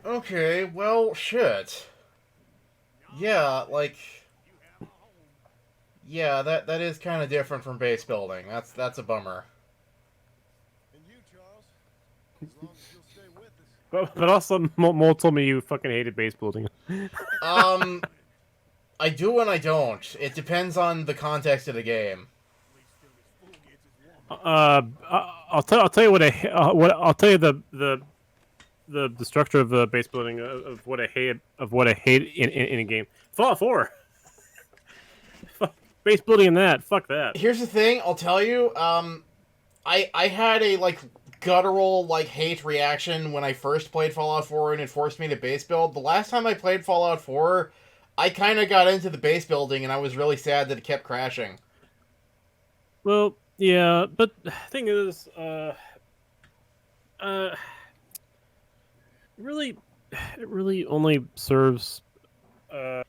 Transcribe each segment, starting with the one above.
Okay, well, shit. Yeah, like, yeah, that is kind of different from base building. That's a bummer. And you, Charles, as long as you'll stay with us. But also, Mole told me you fucking hated base building. Um, I do and I don't. It depends on the context of the game. I'll tell you I'll tell you the structure of the base building of what I hate in a game. Fallout 4. Base building in that. Fuck that. Here's the thing, I'll tell you. I had a like guttural like hate reaction when I first played Fallout 4 and it forced me to base build. The last time I played Fallout 4, I kind of got into the base building and I was really sad that it kept crashing. Well, yeah, but thing is, really, it really only serves, uh,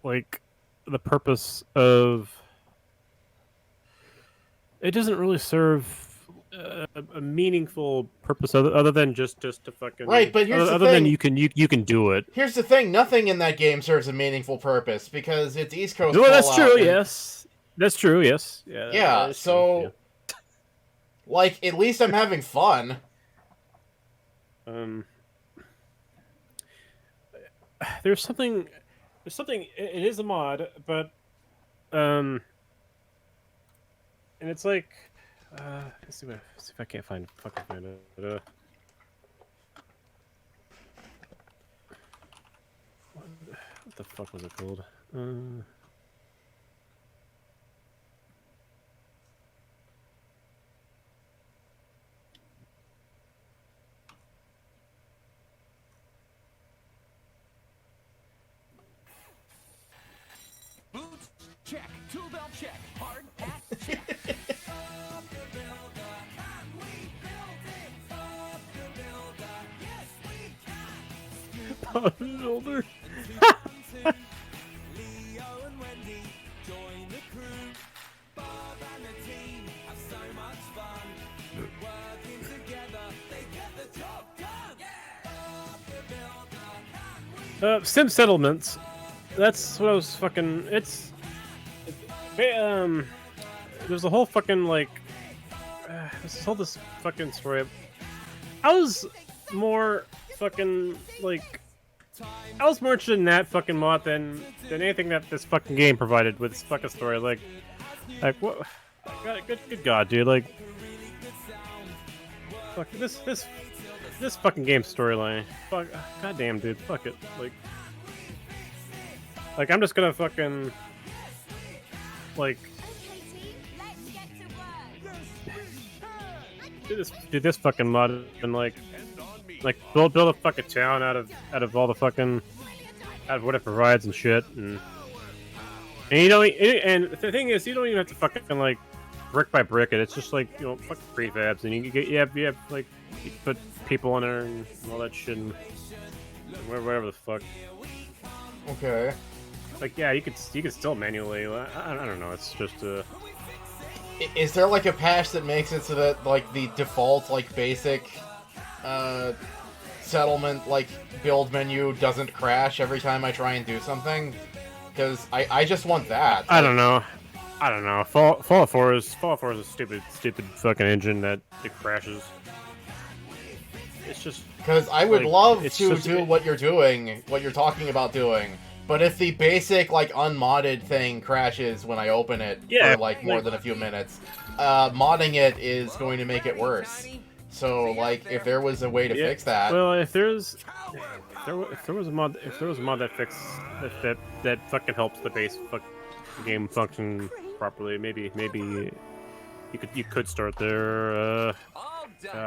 like the purpose of. It doesn't really serve a meaningful purpose other than just to Right, fucking but here's the other than thing. you can do it. Here's the thing, nothing in that game serves a meaningful purpose because it's East Coast Well, that's Fallout true. and Yes, that's true. Yes, yeah, that yeah, is true. Yeah. so like at least I'm having fun. Um, there's something. There's something. It is a mod, but and it's like, see if I can't fucking find it. What the fuck was it called? Boots, check. Tool belt, check. Hard hat, check. Up the builder, can we build it? Up the builder, yes we can. Builder. Leo and Wendy join the crew. Bob and the team have so much fun. Working together, they get the job done. Yeah. Up the builder, can we? Sim settlements. That's what I was fucking. There's a whole fucking like. This fucking story. I was more fucking like. I was more interested in that fucking mod than anything that this fucking game provided with this fucking story. Like what? Good god, dude! Like, fuck this fucking game storyline. Fuck, goddamn, dude, fuck it. Like I'm just gonna fucking like do this fucking mod and like build a fucking town out of all the fucking out of what it provides and shit and you know and the thing is you don't even have to fucking like brick by brick it. It's just like fucking prefabs and you have like you put people in there and all that shit and whatever the fuck. Okay. Like yeah, you could still manually. I don't know. It's just Is there like a patch that makes it so that like the default like basic settlement like build menu doesn't crash every time I try and do something? Because I just want that. I don't know. I don't know. Fallout 4 is a stupid fucking engine that it crashes. It's just because I would love to just, do what you're doing, what you're talking about doing. But if the basic like unmodded thing crashes when I open it for like more than a few minutes, modding it is going to make it worse. So like if there was a way to fix that. Well, if there was a mod that fixed that fucking helps the base game function properly, maybe you could start there.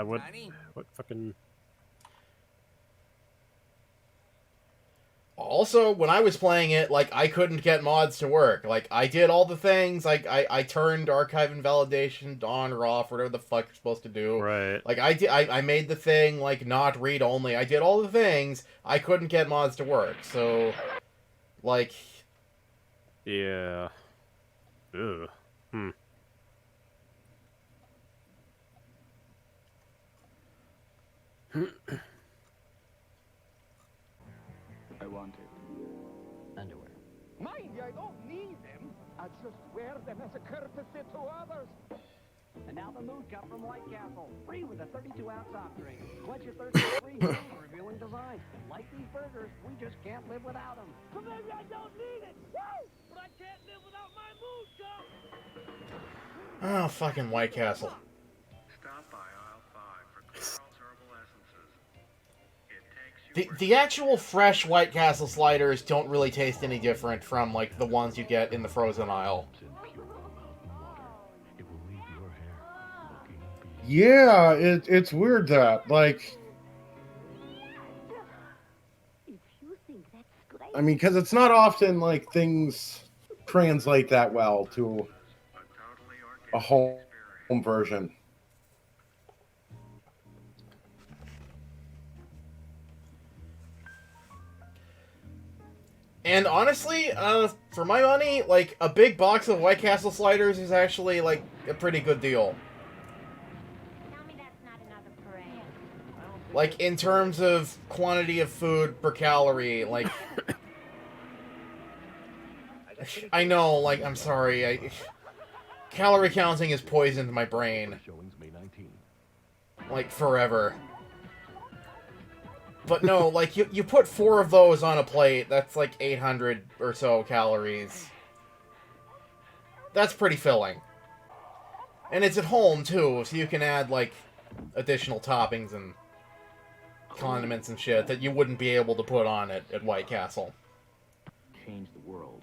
What fucking. Also, when I was playing it, like, I couldn't get mods to work. Like, I did all the things. Like, I turned archive invalidation on or off, whatever the fuck you're supposed to do. Right. Like, I made the thing, like, not read-only. I did all the things. I couldn't get mods to work. So, like... Yeah. Ugh. courtesy to others. And now the Mood Cup from White Castle, free with a 32-ounce soft drink. Quench your thirst with free revealing design. Like these burgers, we just can't live without them. So maybe I don't need it. Woo! But I can't live without my Mood Cup. Oh, fucking White Castle. Stop by aisle 5 for Carl's Herbal Essences. It takes you The actual fresh White Castle sliders don't really taste any different from, like, the ones you get in the frozen aisle. Yeah, it's weird that, like, If you think that's great, I mean, because it's not often, like, things translate that well to a totally a organic home experience. version. And honestly, for my money, like, a big box of White Castle sliders is actually, like, a pretty good deal. tell me that's not another parade. Like, in terms of quantity of food per calorie, like... I know, like, I'm sorry, calorie counting has poisoned my brain. Like, forever. But no, like, you put 4 of those on a plate, that's like 800 or so calories. That's pretty filling. And it's at home, too, so you can add, like, additional toppings and condiments and shit that you wouldn't be able to put on it at White Castle. Change the world.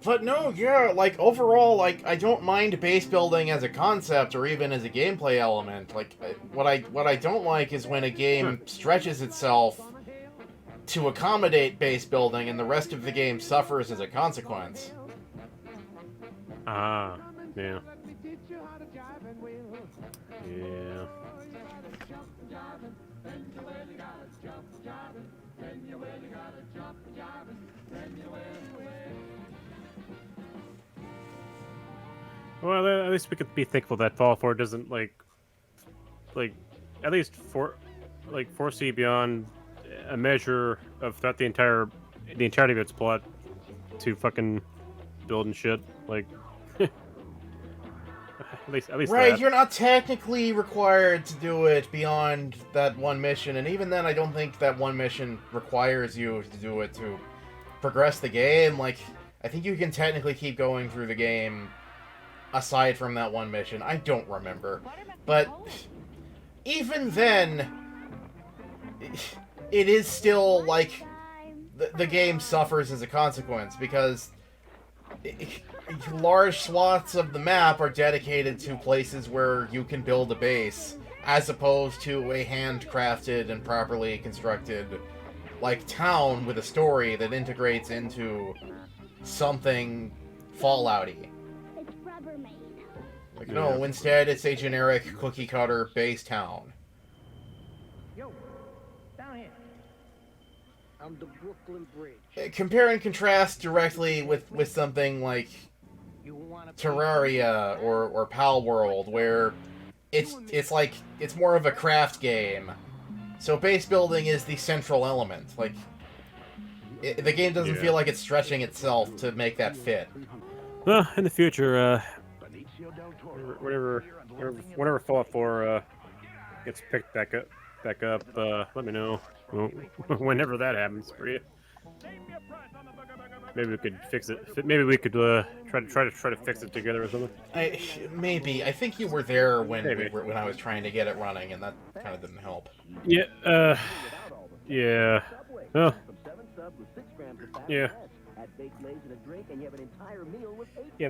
But no, yeah, like, overall, like, I don't mind base building as a concept or even as a gameplay element. Like, what I don't like is when a game stretches itself to accommodate base building and the rest of the game suffers as a consequence. Ah, yeah. Yeah. Well, at least we could be thankful that Fallout 4 doesn't like, at least foresee beyond a measure of throughout the entirety of its plot to fucking build and shit. Like, at least Right, that. you're not technically required to do it beyond that one mission, and even then I don't think that one mission requires you to do it to progress the game. Like, I think you can technically keep going through the game aside from that one mission. I don't remember. But even then, it is still, like, the game suffers as a consequence, because large swaths of the map are dedicated to places where you can build a base, as opposed to a handcrafted and properly constructed, like, town with a story that integrates into something Fallout-y. It's Rubbermaid. Like, no, instead it's a generic cookie-cutter base town. Yo, down here. On the Brooklyn Bridge. Compare and contrast directly with something like You wanna Terraria or Pal World, where it's like, it's more of a craft game. So base building is the central element. Like, the game doesn't feel like it's stretching itself to make that fit. Well, in the future, whenever Fallout 4 gets picked back up, let me know whenever that happens for you. Maybe we could fix it. Maybe we could try to fix it together or something. Maybe. I think you were there when Maybe. when I was trying to get it running, and that kind of didn't help. Yeah. Yeah. Oh. Yeah.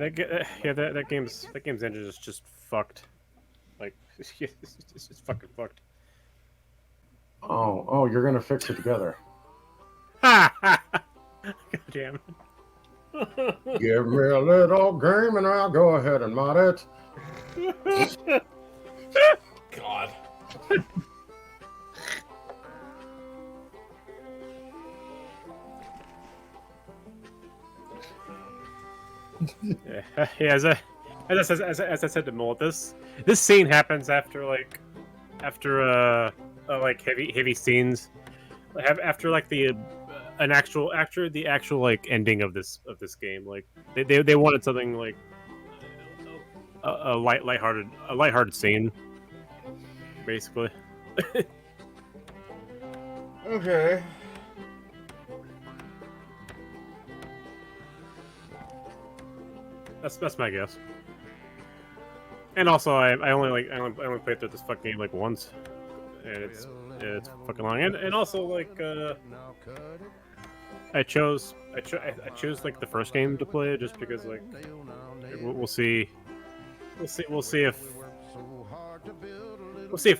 Yeah. That game's engine is just fucked. Like, it's fucking fucked. Oh, you're gonna fix it together. Ha ha! God damn. Give me a little game and I'll go ahead and mod it. God. Yeah, as I said to Mole, this scene happens after like heavy scenes, after like the the actual like ending of this game. Like they wanted something like a lighthearted scene, basically. Okay. That's my guess. And also, I only played through this fucking game like once, and it's fucking long. And also like I chose like the first game to play just because like we'll see if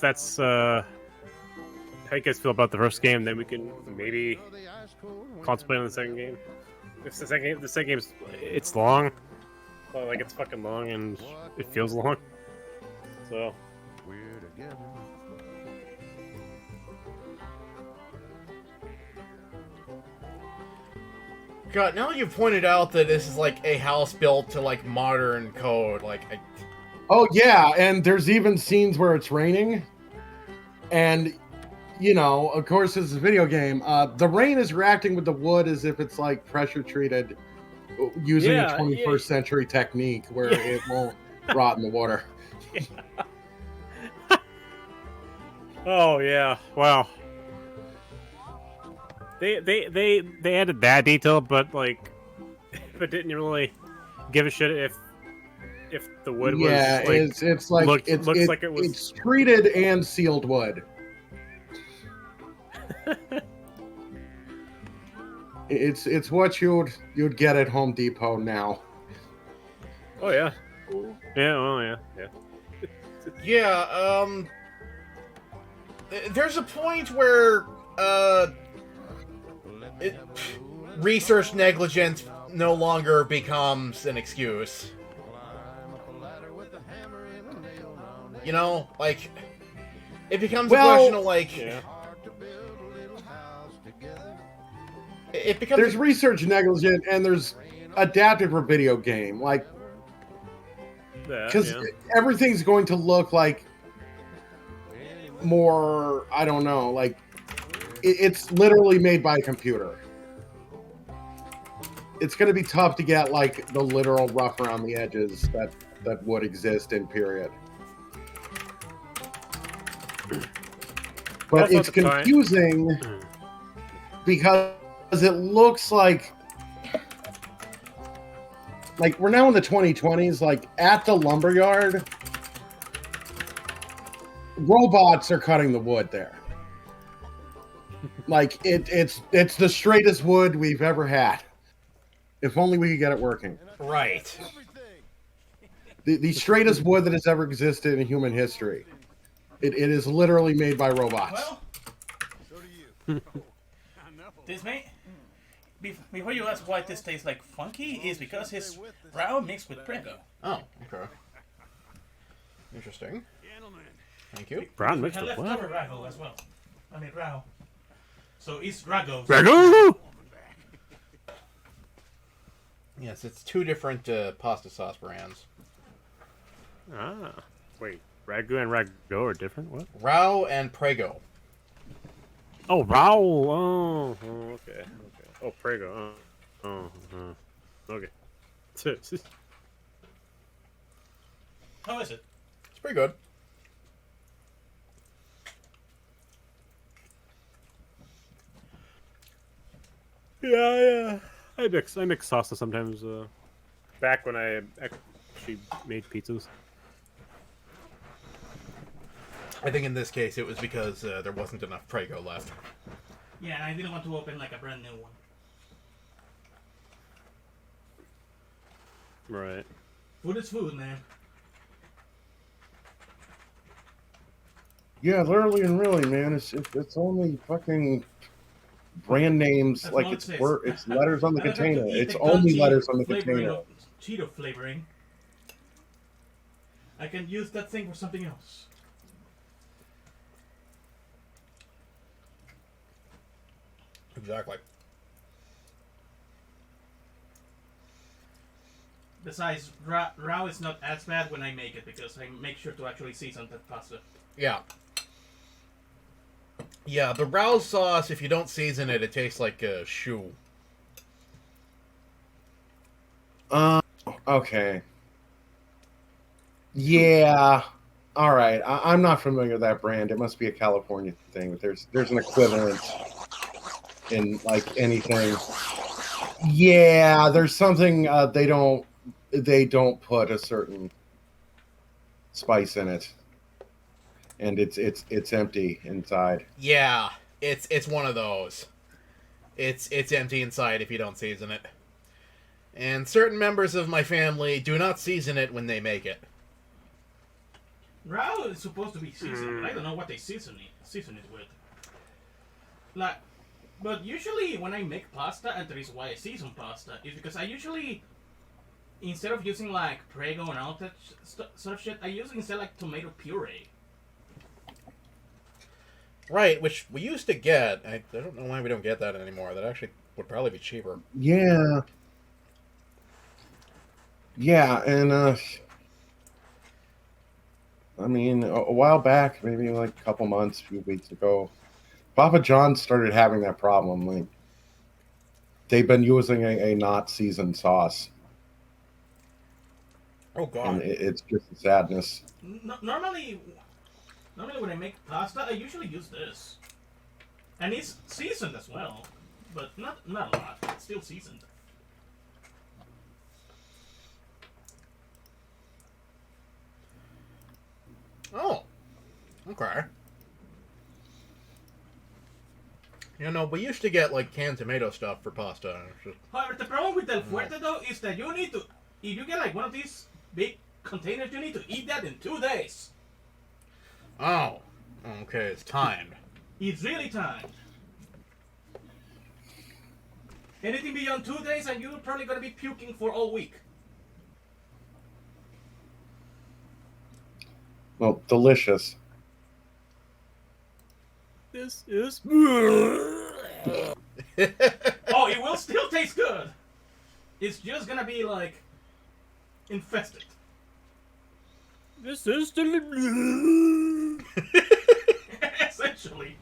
that's how you guys feel about the first game. Then we can maybe contemplate on the second game. If the second game's it's long. Well, like it's fucking long and it feels long. So God, now you've pointed out that this is like a house built to like modern code. Like, Oh yeah, and there's even scenes where it's raining, and you know, of course, it's a video game. The rain is reacting with the wood as if it's like pressure treated, using a 21st century technique where it won't rot in the water. Oh yeah, wow. They added that detail, but like, but didn't really give a shit if the wood was like it's like looks it's like it was it's treated and sealed wood. It's what you'd get at Home Depot now. Oh yeah, well yeah. yeah. There's a point where research negligence no longer becomes an excuse. You know, like it becomes a question of like. Yeah. It becomes there's research negligent and there's adapted for video game, like because everything's going to look like more. I don't know, like it's literally made by a computer. It's going to be tough to get like the literal rough around the edges that would exist in period. But Also it's confusing because it looks like we're now in the 2020s. Like at the lumberyard, robots are cutting the wood there. Like it's the straightest wood we've ever had. If only we could get it working. right. The straightest wood that has ever existed in human history. It is literally made by robots. Well, So do you. this may... Before you ask why this tastes like funky, is because his Rao mixed with Prego. Oh, okay. Interesting. Thank you. Brown We mixed had with leftover what? Rago as well. I mean Rao. So it's Rago. Ragu! Yes, it's two different pasta sauce brands. Ah, wait. Ragu and Rago are different? What? Rao and Prego. Oh, Raul. Oh, okay. Oh, Prego. Okay. How is it? It's pretty good. Yeah. I mix salsa sometimes. Back when I actually made pizzas. I think in this case it was because there wasn't enough Prego left. Yeah, I didn't want to open like a brand new one. Right. Food is food, man. Yeah, literally and really, man. It's only fucking brand names. That's Like all it it's says. it's letters on the I don't have to container. eat It's the only Cheeto letters on the flavoring container. of Cheeto flavoring. I can use that thing for something else. Exactly. Besides, Rao is not as bad when I make it because I make sure to actually season that pasta. Yeah. Yeah, the Rouse sauce, if you don't season it, it tastes like a shoe. Okay. Yeah. All right. I'm not familiar with that brand. It must be a California thing, but there's an equivalent in like anything. Yeah, there's something they don't put a certain spice in it, and it's empty inside. Yeah, it's one of those. It's empty inside if you don't season it. And certain members of my family do not season it when they make it. Rao is supposed to be seasoned, but I don't know what they season it with. Like, but usually when I make pasta, and the reason why I season pasta is because I usually, instead of using like Prego and all that sort of shit, I use instead like tomato puree. Right, which we used to get. I don't know why we don't get that anymore. That actually would probably be cheaper. Yeah. Yeah, and I mean, a while back, maybe like a couple months, a few weeks ago, Papa John's started having that problem. Like, they've been using a not seasoned sauce, Oh and god. it's just a sadness. Normally when I make pasta, I usually use this, and it's seasoned as well, but not a lot. It's still seasoned. Oh. Okay. You know, we used to get like canned tomato stuff for pasta. It's just- However, the problem with El Fuerte though is that you need to, if you get like one of these big containers, you need to eat that in 2 days. Oh. Okay, it's timed. It's really timed. Anything beyond 2 days, and you're probably gonna be puking for all week. Well, delicious. This is. Oh, it will still taste good. It's just gonna be like infested. This is. Essentially.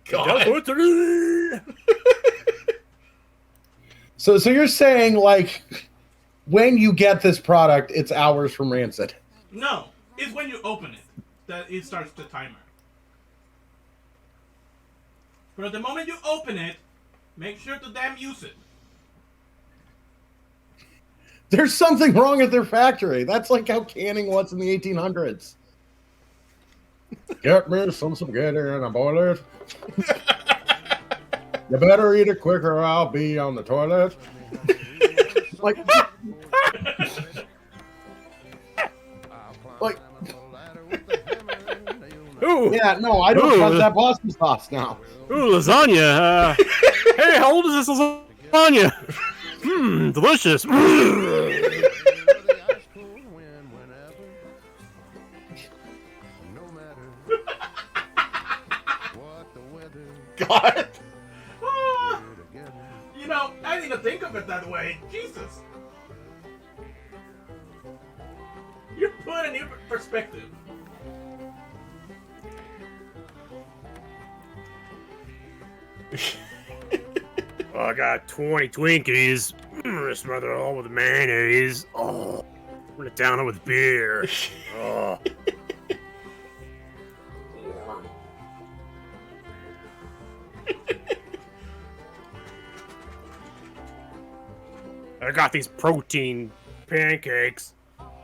God. So you're saying like when you get this product, it's hours from rancid. No, it's when you open it that it starts the timer. But at the moment you open it, make sure to damn use it. There's something wrong at their factory. That's like how canning was in the 1800s. Get me some spaghetti and I boil it. You better eat it quicker or I'll be on the toilet. like, like, Ooh, yeah, no, I don't Ooh. trust that pasta sauce now. ooh, lasagna. Hey, how old is this lasagna? Delicious. God. You know, I didn't even think of it that way. Jesus. You put a new perspective. Oh, I got 20 Twinkies. Smother it all with mayonnaise. Oh, I'm gonna down it with beer. Oh. I got these protein pancakes.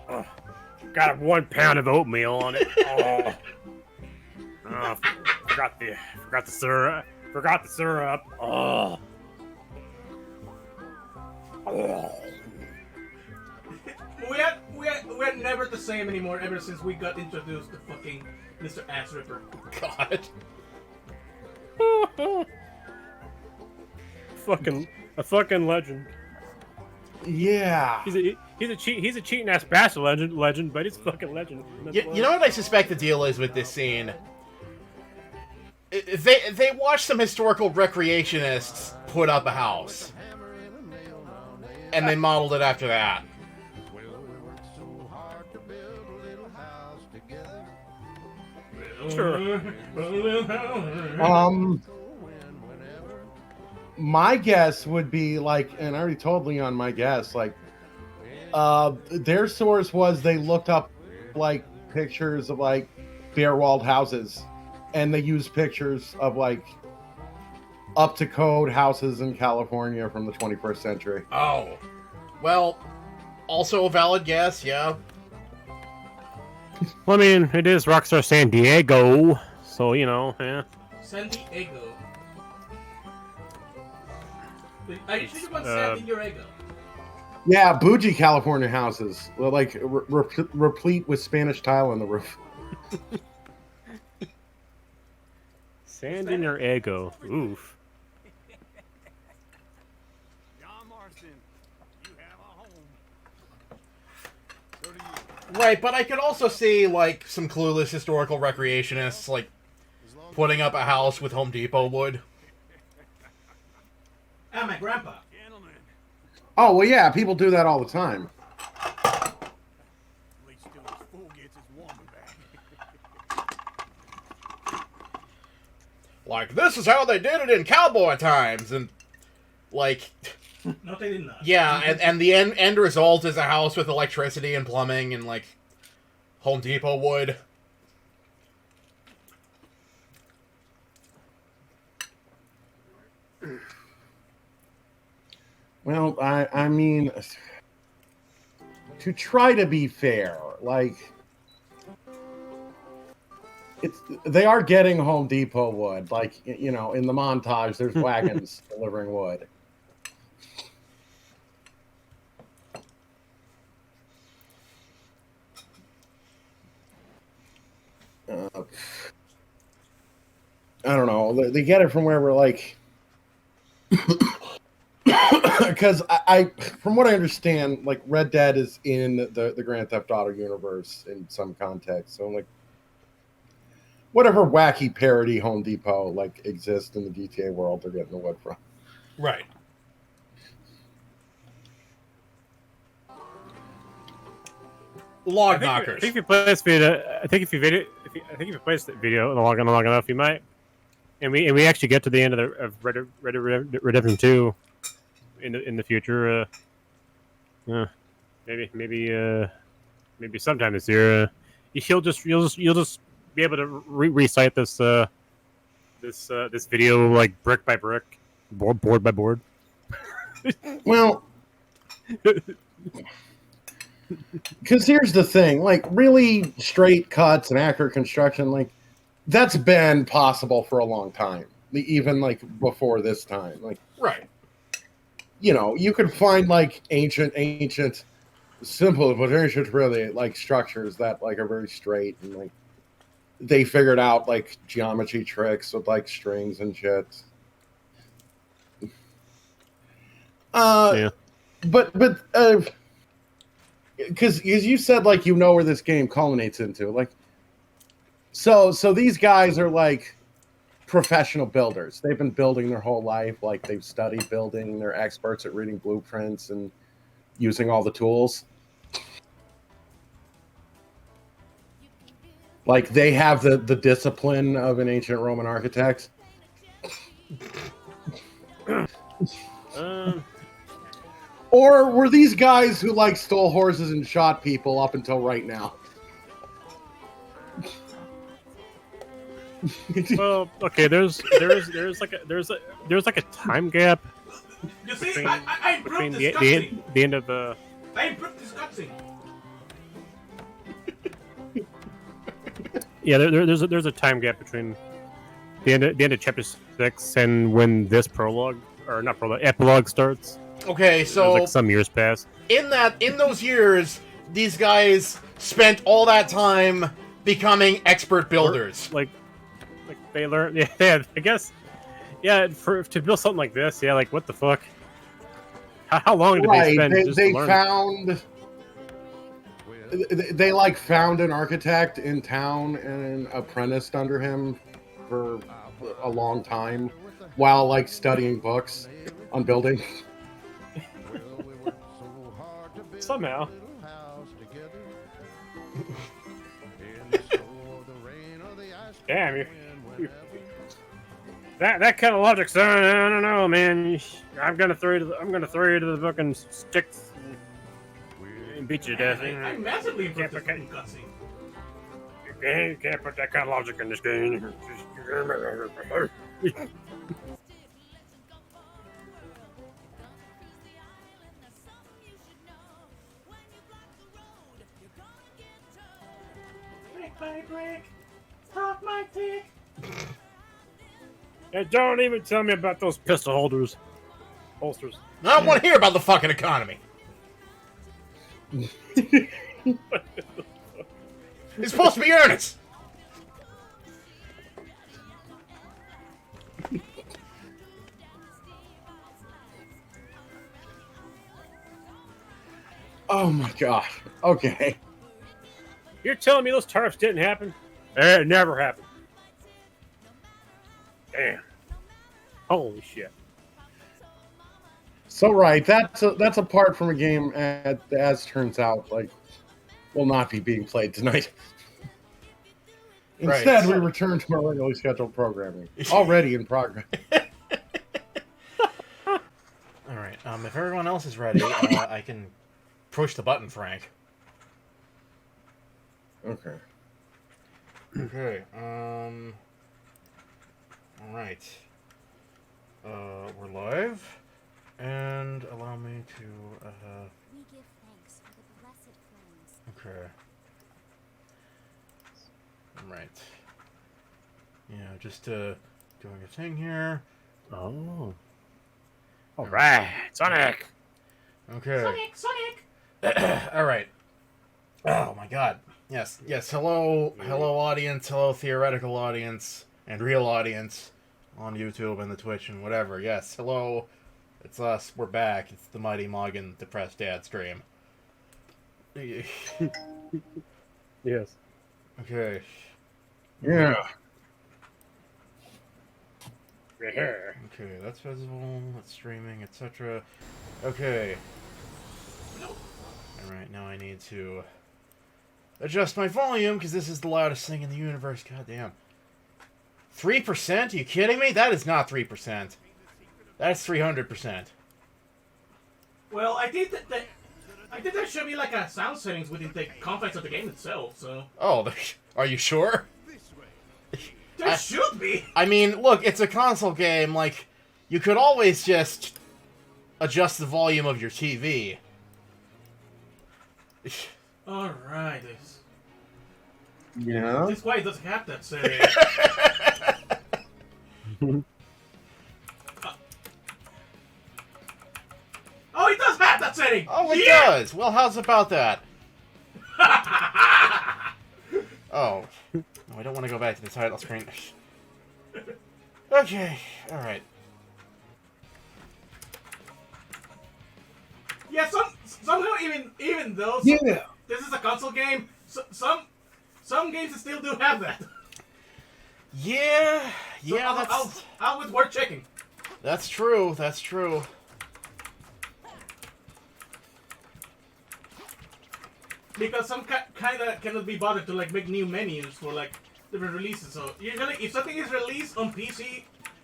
Oh, got 1 pound of oatmeal on it. Oh, forgot the syrup. Forgot the syrup. Oh. We're never the same anymore ever since we got introduced to fucking Mr. Ass Ripper. God. A fucking legend. Yeah. He's a cheating ass bastard legend, but he's a fucking legend. You know what I suspect the deal is with this scene? They watched some historical recreationists put up a house. And they modeled it after that. Sure. My guess would be like, and I already told Leon my guess, like, their source was they looked up like pictures of like bare walled houses, and they used pictures of like up to code houses in California from the 21st century. Oh. Well, also a valid guess, yeah. Well, I mean, it is Rockstar San Diego, so you know, yeah. San Diego. Are you sure you want San Diego? Yeah, bougie California houses, like replete with Spanish tile on the roof. San Diego. Oof. Right, but I could also see, like, some clueless historical recreationists, like, putting up a house with Home Depot wood. Ah, my grandpa. Oh, well, yeah, people do that all the time. Like, this is how they did it in cowboy times, and, like... No, they did not. Yeah, and the end result is a house with electricity and plumbing and, like, Home Depot wood. Well, I mean, to try to be fair, like, they are getting Home Depot wood. Like, you know, in the montage, there's wagons delivering wood. I don't know. They get it from where we're like, because I, from what I understand, like Red Dead is in the Grand Theft Auto universe in some context. So like, whatever wacky parody Home Depot like exists in the GTA world, they're getting the wood from. Right. Log knockers. I think if you play this video, I think if you play this video long enough, you might. And we actually get to the end of Red Dead Redemption 2 in the future. Maybe sometime this year. You'll just be able to recite this this video like brick by brick, board by board. Well, because here's the thing, like really straight cuts and accurate construction, like that's been possible for a long time, even like before this time. Like, right. You know, you could find like ancient, simple but ancient really like structures that like are very straight and like they figured out like geometry tricks with like strings and shit. Yeah. But because you said like you know where this game culminates into, like so these guys are like professional builders. They've been building their whole life, like they've studied building, they're experts at reading blueprints and using all the tools. Like they have the discipline of an ancient Roman architect. Or were these guys who like stole horses and shot people up until right now? Well, okay. There's like a time gap You see, between, I between improved the, this cutscene. the end of the. I improved this cutscene. Yeah, there's a time gap between the end of chapter 6 and when this prologue or not prologue epilogue starts. Okay, so There's like some years pass. in those years, these guys spent all that time becoming expert builders. Like they learn. Yeah, I guess. Yeah, to build something like this, yeah, like what the fuck? How long did they spend just they to learn? found. They like found an architect in town and apprenticed under him for a long time while like studying books on building. Somehow. Damn, you that kind of logic, son. I don't know, man. I'm gonna throw you to the fucking sticks and beat you to death. I'm massively impressed with Okay. this fucking cutscene. You can't put that kind of logic in this game. Brick by brick, talk my dick. And don't even tell me about those pistol holsters. I don't want to hear about the fucking economy. It's supposed to be earnest. Oh my god. Okay. You're telling me those tarps didn't happen? It never happened. Damn. Holy shit. So right, that's a part from a game as turns out like will not be being played tonight. Right. Instead, we return to our regularly scheduled programming, already in progress. All right. If everyone else is ready, I can push the button, Frank. Okay. Okay. All right. We're live, and allow me to. We give thanks for the blessed flames. Okay. Right. Yeah, just doing a thing here. Oh. All right, Sonic. Okay. Sonic! All right. Oh my God. Yes. Hello, audience. Hello, theoretical audience and real audience on YouTube and the Twitch and whatever. Yes. Hello. It's us. We're back. It's the mighty Moggin Depressed Dad stream. Yes. Okay. Yeah. Okay, that's visible, that's streaming, etc. Okay. Alright, now I need to adjust my volume, because this is the loudest thing in the universe. God damn. 3%? Are you kidding me? That is not 3%. That's 300%. Well, I think that should be like a sound settings within the confines of the game itself, so... Oh, are you sure? There should be! I mean, look, it's a console game, like, you could always just adjust the volume of your TV. Alright, Yeah. this is why it doesn't have that setting. Oh, it does have that setting! Oh, it Yeah! does! Well, how's about that? Oh. No, I don't want to go back to the title screen. Okay, alright. Yeah, somehow even though Yeah. this is a console game, some games still do have that. Yeah, So yeah, I'll it's worth checking. that's true, that's true. Because some kind of cannot be bothered to like make new menus for like different releases. So usually, if something is released on PC,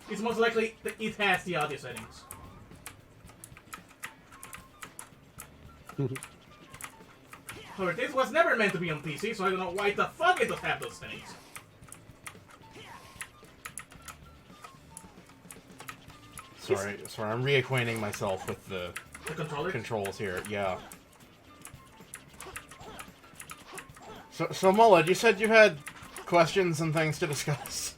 it's most likely that it has the audio settings. So this was never meant to be on PC, so I don't know why the fuck it does have those settings. Sorry, I'm reacquainting myself with the The controller. controls here, yeah. So Mullet, you said you had questions and things to discuss.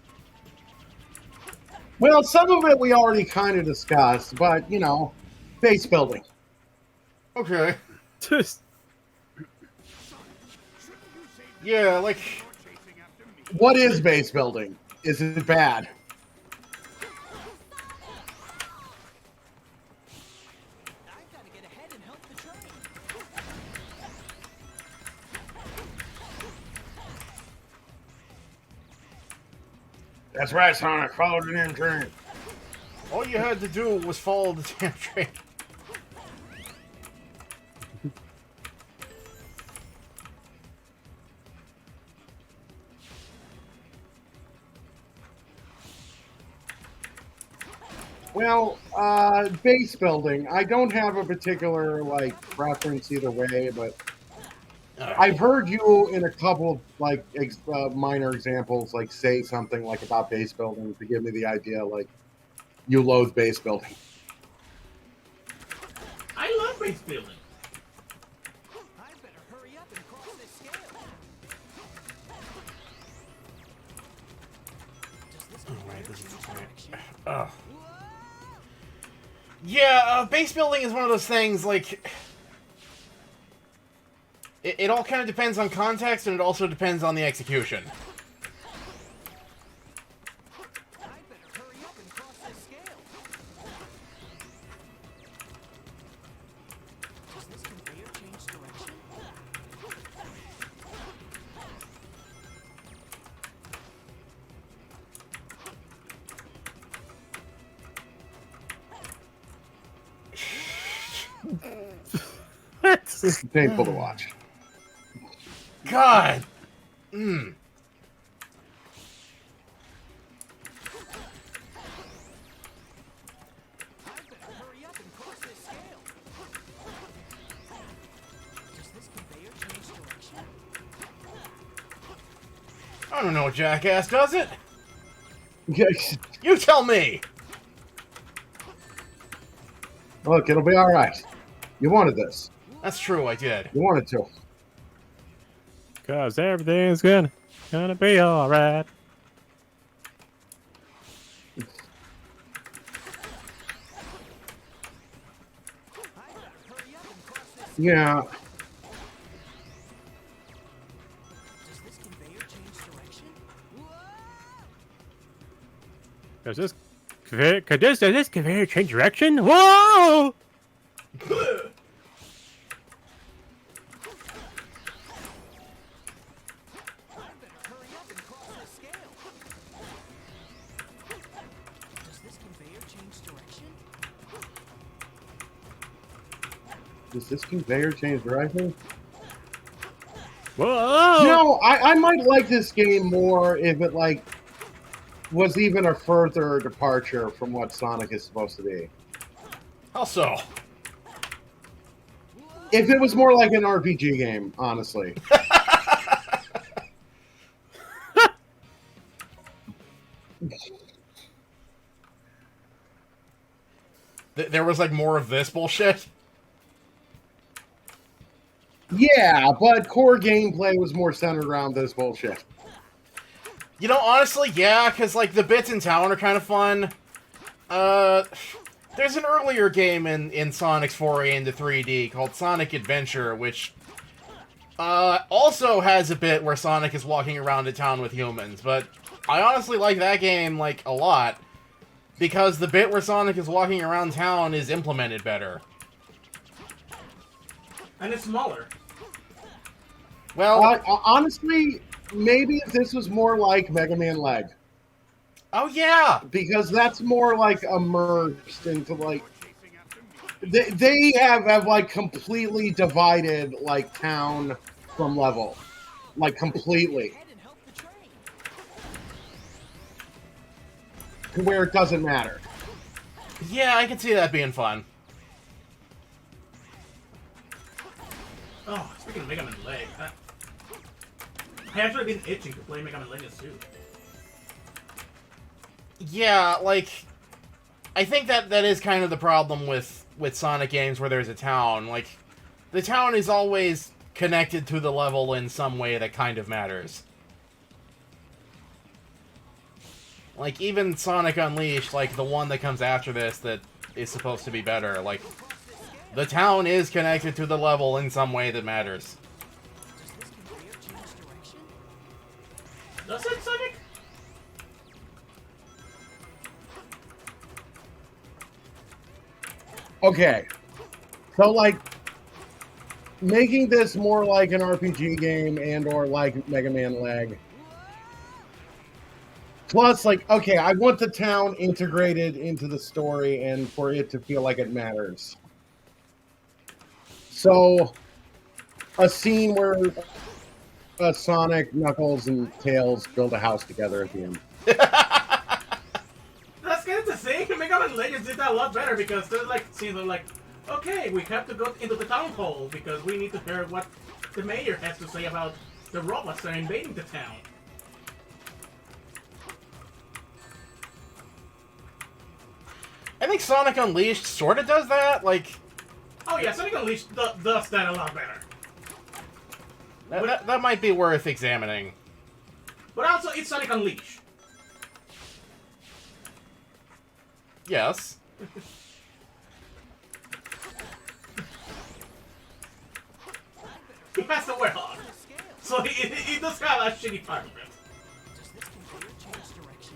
Well, some of it we already kind of discussed, but you know, base building. Okay. Just Yeah, like, What is base building? Is it bad? That's right, Sonic. Follow the damn train. all you had to do was follow the damn train. Well, base building. I don't have a particular like preference either way, but I've heard you in a couple of like minor examples, like say something like about base building to give me the idea, like you loathe base building. I love base building. I better hurry up and cross this scale. Does this conveyor change direction? Yeah, base building is one of those things, like... It all kind of depends on context, and it also depends on the execution. I better hurry up and cross this scale. Does this conveyor change direction? It's painful to watch. God! I better hurry up and cross this scale. Does this conveyor change direction? I don't know, jackass, does it? Yes. You tell me! Look, it'll be all right. You wanted this. That's true, I did. You wanted to. Cause everything's gonna be alright. Yeah. Does this conveyor change direction? Does this conveyor change direction? Whoa! I better hurry up and cross this scale. Does this conveyor change direction? Does this conveyor change direction? Whoa! You know, I might like this game more if it like was even a further departure from what Sonic is supposed to be. How so? If it was more like an RPG game, honestly. There was, like, more of this bullshit? Yeah, but core gameplay was more centered around this bullshit. You know, honestly, yeah, because, like, the bits in town are kind of fun. There's an earlier game in Sonic's foray into 3D called Sonic Adventure, which also has a bit where Sonic is walking around a town with humans, but I honestly like that game, like, a lot, because the bit where Sonic is walking around town is implemented better. And it's smaller. Well, Honestly, maybe if this was more like Mega Man Leg. oh yeah! Because that's more like immersed into like they have like completely divided like town from level. Like completely. Head and help the train. To where it doesn't matter. Yeah, I can see that being fun. Oh, speaking of Mega Man Leg, I actually been itching to play Mega Man Legends too. Yeah, like, I think that is kind of the problem with Sonic games where there's a town. Like, the town is always connected to the level in some way that kind of matters. Like, even Sonic Unleashed, like, the one that comes after this that is supposed to be better, like, the town is connected to the level in some way that matters. Does this conveyor change direction? Does it, Sonic? Okay. So like making this more like an RPG game and or like Mega Man Leg. Plus, like, okay, I want the town integrated into the story and for it to feel like it matters. So, a scene where Sonic, Knuckles, and Tails build a house together at the end. That's kind of the same in Sonic and Legends did that a lot better because they're like, scenes are like, okay, we have to go into the town hall because we need to hear what the mayor has to say about the robots that are invading the town. I think Sonic Unleashed sort of does that. Like, Oh yeah, Sonic Unleashed does that a lot better. that might be worth examining. But also, it's Sonic Unleashed. Yes. He has the Warthog. So he does have a shitty part of it. Does this computer change direction?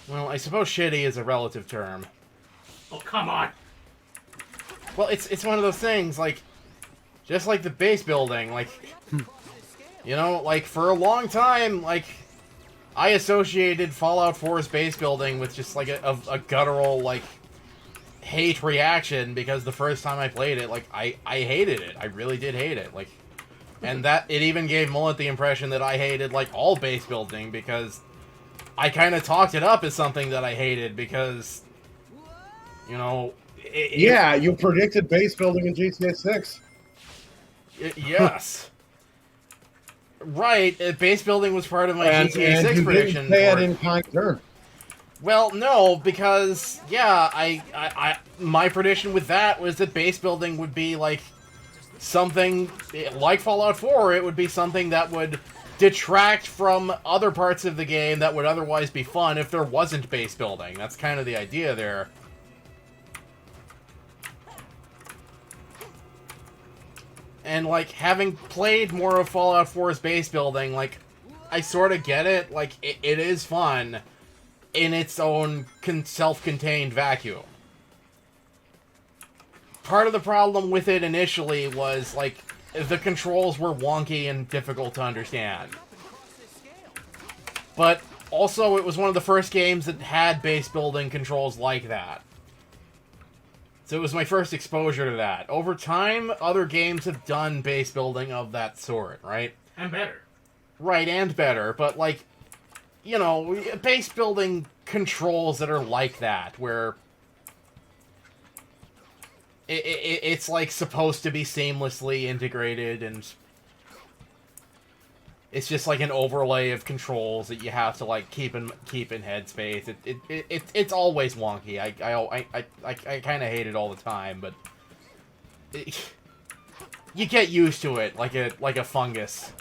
Well, I suppose shitty is a relative term. Oh, come on. Well, it's one of those things, like, just like the base building, like, you know, like, for a long time, like, I associated Fallout 4's base building with just, like, a guttural, like, hate reaction, because the first time I played it, like, I hated it. I really did hate it, like, and that, it even gave Mullet the impression that I hated, like, all base building, because I kind of talked it up as something that I hated, because, you know... Yeah, you predicted base building in GTA 6. Yes. Right, base building was part of my GTA and 6 you prediction. didn't say it for- in kind terms. Well, no, because, yeah, I my prediction with that was that base building would be, like, something, like Fallout 4, it would be something that would detract from other parts of the game that would otherwise be fun if there wasn't base building. That's kind of the idea there. And, like, having played more of Fallout 4's base building, like, I sort of get it. Like, it is fun in its own self-contained vacuum. Part of the problem with it initially was, like, the controls were wonky and difficult to understand. But also, it was one of the first games that had base building controls like that. So it was my first exposure to that. Over time, other games have done base building of that sort, right? And better. Right, and better, but, like, you know, base building controls that are like that, where it's, like, supposed to be seamlessly integrated, and it's just, like, an overlay of controls that you have to, like, keep in headspace. It's always wonky. I kind of hate it all the time, but you get used to it like a fungus.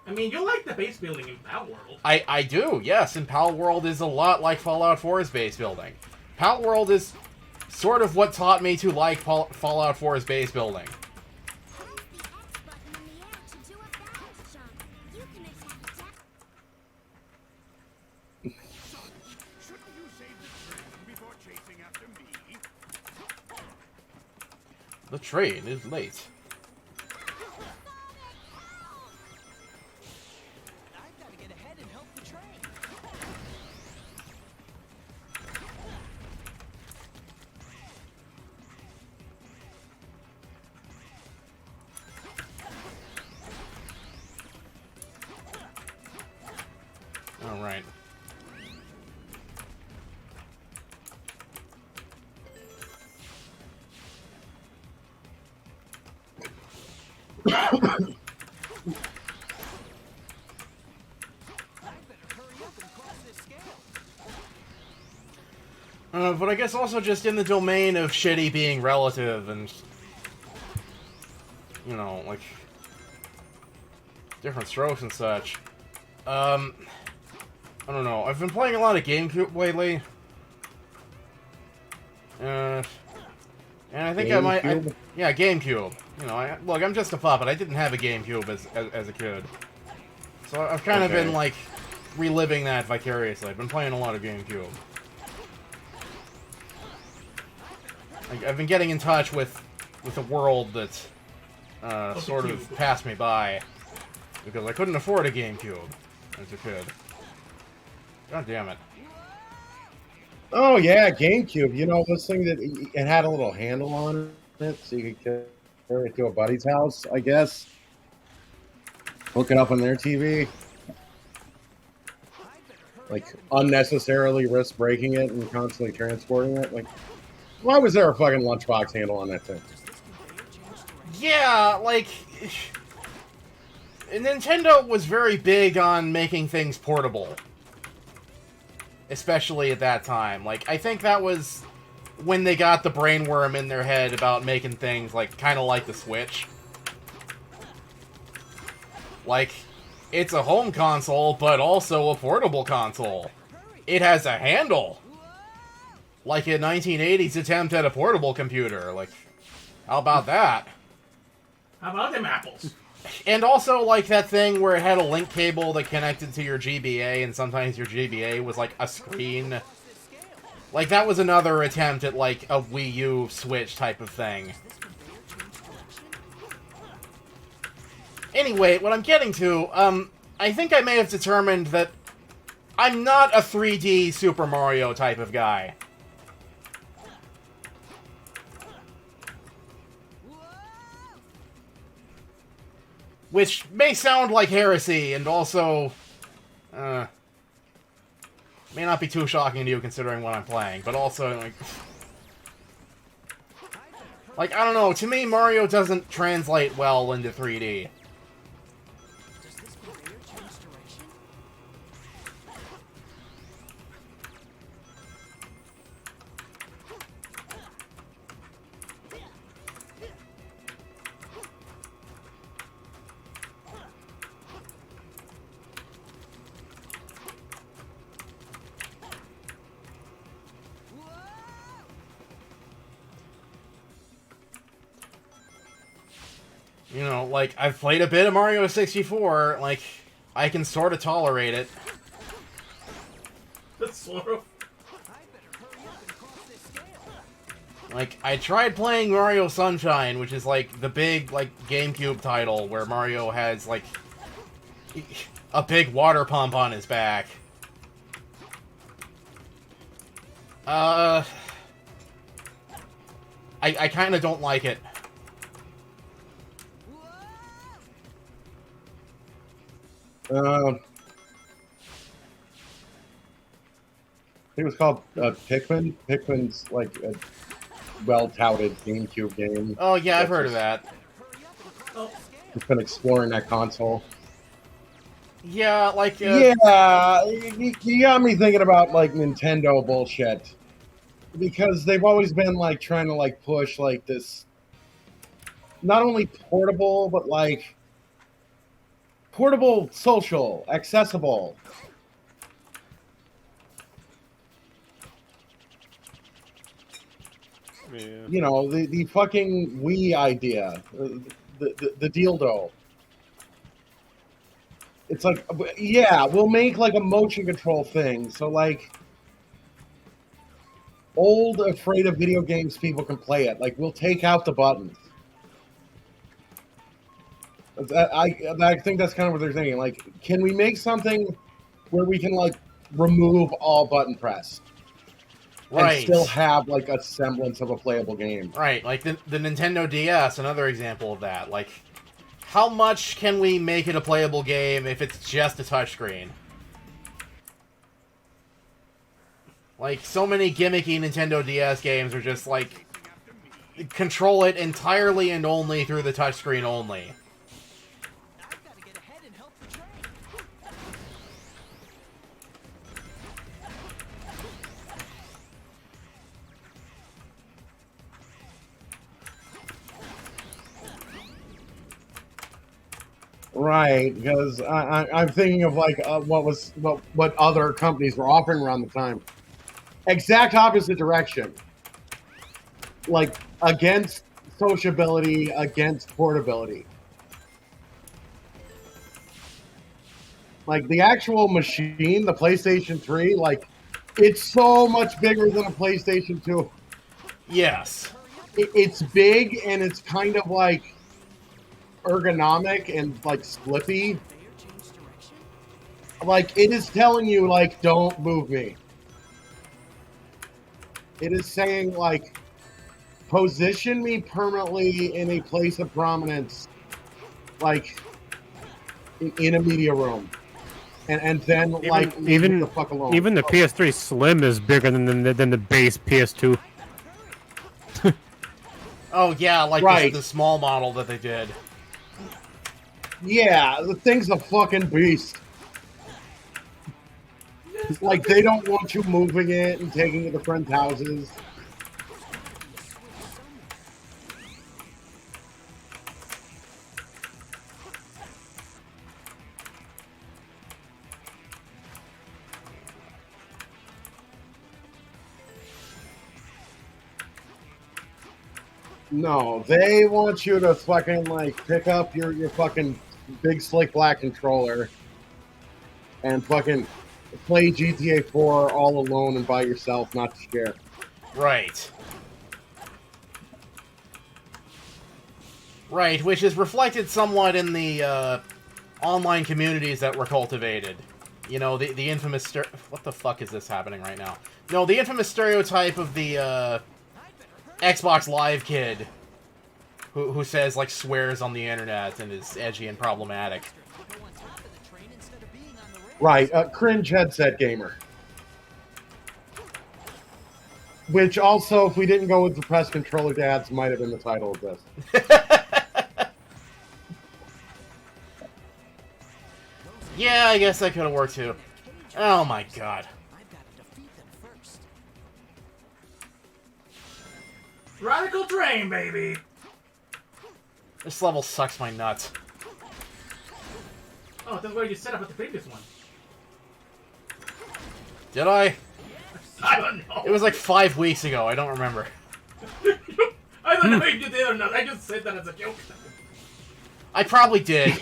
I mean, you like the base building in Pal World. I do, yes, and Pal World is a lot like Fallout 4's base building. Pal World is sort of what taught me to like Fallout 4's base building. Shouldn't you save the train before chasing after me? The train is late. I've got to get ahead and help the train. All right. But I guess also just in the domain of shitty being relative and, you know, like, different strokes and such. I don't know. I've been playing a lot of GameCube lately. And I think I might... GameCube? yeah, GameCube. You know, look, I'm just a puppet. I didn't have a GameCube as a kid. So I've kind of been, like, reliving that vicariously. I've been playing a lot of GameCube. Like, I've been getting in touch with a world that sort of passed me by. Because I couldn't afford a GameCube as a kid. God damn it. Oh yeah, GameCube. You know, this thing that it had a little handle on it, so you could carry it to a buddy's house, I guess. Hook it up on their TV. like unnecessarily risk breaking it and constantly transporting it. Like, why was there a fucking lunchbox handle on that thing? Yeah, like Nintendo was very big on making things portable. Especially at that time. Like, I think that was when they got the brainworm in their head about making things, like, kind of like the Switch. Like, it's a home console, but also a portable console. It has a handle. Like a 1980s attempt at a portable computer. Like, how about that? How about them apples? And also, like, that thing where it had a link cable that connected to your GBA, and sometimes your GBA was, like, a screen. Like, that was another attempt at, like, a Wii U Switch type of thing. Anyway, what I'm getting to, I think I may have determined that I'm not a 3D Super Mario type of guy. Which may sound like heresy, and also, may not be too shocking to you considering what I'm playing, but also, like, I don't know, to me, Mario doesn't translate well into 3D. You know, like, I've played a bit of Mario 64, like, I can sort of tolerate it. That's sort of. Like, I tried playing Mario Sunshine, which is, like, the big, like, GameCube title where Mario has, like, a big water pump on his back. I kind of don't like it. I think it was called Pikmin. Pikmin's like a well-touted GameCube game. Oh, yeah, I've heard of that. Oh, It's been exploring that console. Yeah, like, Yeah, you got me thinking about like Nintendo bullshit because they've always been like trying to like push like this, not only portable but like portable, social, accessible. Yeah. You know, the fucking Wii idea, the dildo. It's like, yeah, we'll make like a motion control thing. So like, old afraid of video games people can play it. Like, we'll take out the buttons. I think that's kind of what they're thinking. Like, can we make something where we can like remove all button press? right. And still have like a semblance of a playable game. Right, like the Nintendo DS, another example of that. Like, how much can we make it a playable game if it's just a touchscreen? Like, so many gimmicky Nintendo DS games are just like, control it entirely and only through the touchscreen only. Right, because I'm thinking of like what other companies were offering around the time. Exact opposite direction. Like against sociability, against portability. Like the actual machine, the PlayStation 3, like it's so much bigger than a PlayStation 2. Yes. It's big and it's kind of like ergonomic and like slippy. Like it is telling you like don't move me. It is saying like position me permanently in a place of prominence, like in a media room, and then like leave it the fuck alone. Even the PS3 Slim is bigger than the base PS2. Oh yeah, like Right. the small model that they did. Yeah, the thing's a fucking beast. Like, they don't want you moving it and taking it to friends' houses. No, they want you to fucking, like, pick up your fucking big slick black controller and fucking play GTA 4 all alone and by yourself, not to share. Right. Right, which is reflected somewhat in the online communities that were cultivated. You know, the infamous... What the fuck is this happening right now? No, the infamous stereotype of the Xbox Live kid who says, like, swears on the internet and is edgy and problematic. Right, cringe headset gamer. Which also, if we didn't go with depressed controller dads, might have been the title of this. Yeah, I guess that could have worked too. Oh my god. Radical terrain, baby! This level sucks my nuts. Oh, that's where you set up at the previous one. Did I? I don't know. It was like 5 weeks ago, I don't remember. I don't know if you did or not. I just said that as a joke. I probably did.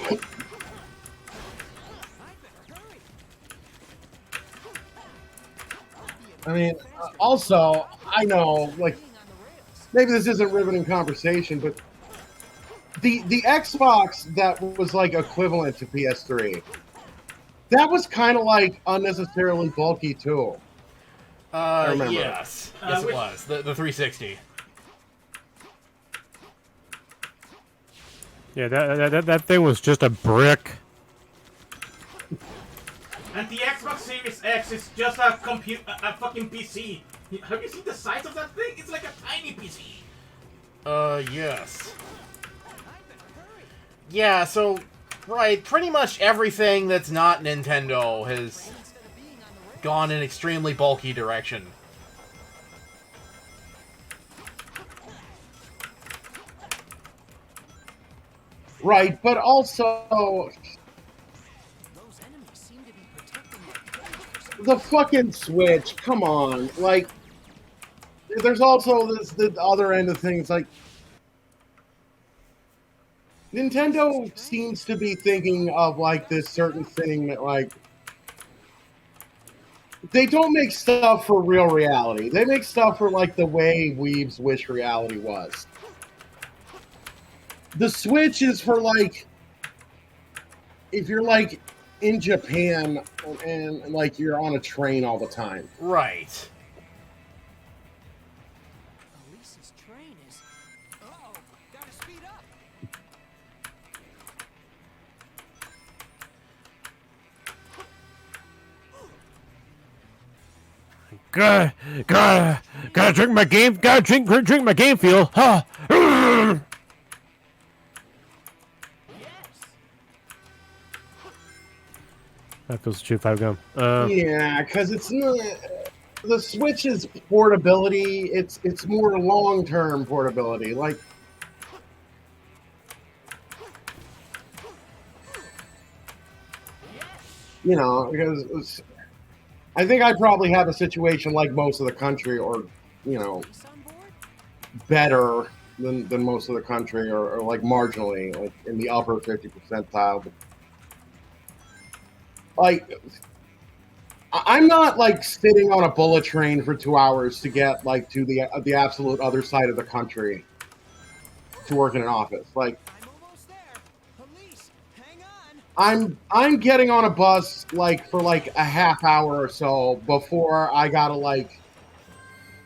I mean, also, I know, like, maybe this isn't riveting conversation, but the Xbox that was, like, equivalent to PS3, that was kind of, like, unnecessarily bulky, too. remember. Yes. Yes, it was. The 360. Yeah, that thing was just a brick. And the Xbox Series X is just a fucking PC. Have you seen the size of that thing? It's like a tiny PC. Yes. Yeah, so, right, pretty much everything that's not Nintendo has gone in an extremely bulky direction. Right, but also the fucking Switch, come on. Like, there's also the other end of things, like, Nintendo seems to be thinking of, like, this certain thing that, like, they don't make stuff for real reality. They make stuff for, like, the way weebs wish reality was. The Switch is for, like, if you're, like, in Japan and like, you're on a train all the time. Right. Elise's train is... Uh-oh, gotta speed up. Gotta drink my game. Gotta drink my game fuel. Huh. That feels chew 5 gum. Yeah, because it's not the Switch's portability. It's more long term portability. Like, you know, because I think I probably have a situation like most of the country, or you know, better than most of the country, or like marginally, like in the upper 50 percentile. But, like, I'm not like sitting on a bullet train for 2 hours to get like to the absolute other side of the country to work in an office. Like, I'm almost there. Elise, hang on. I'm getting on a bus like for like a half hour or so before I gotta like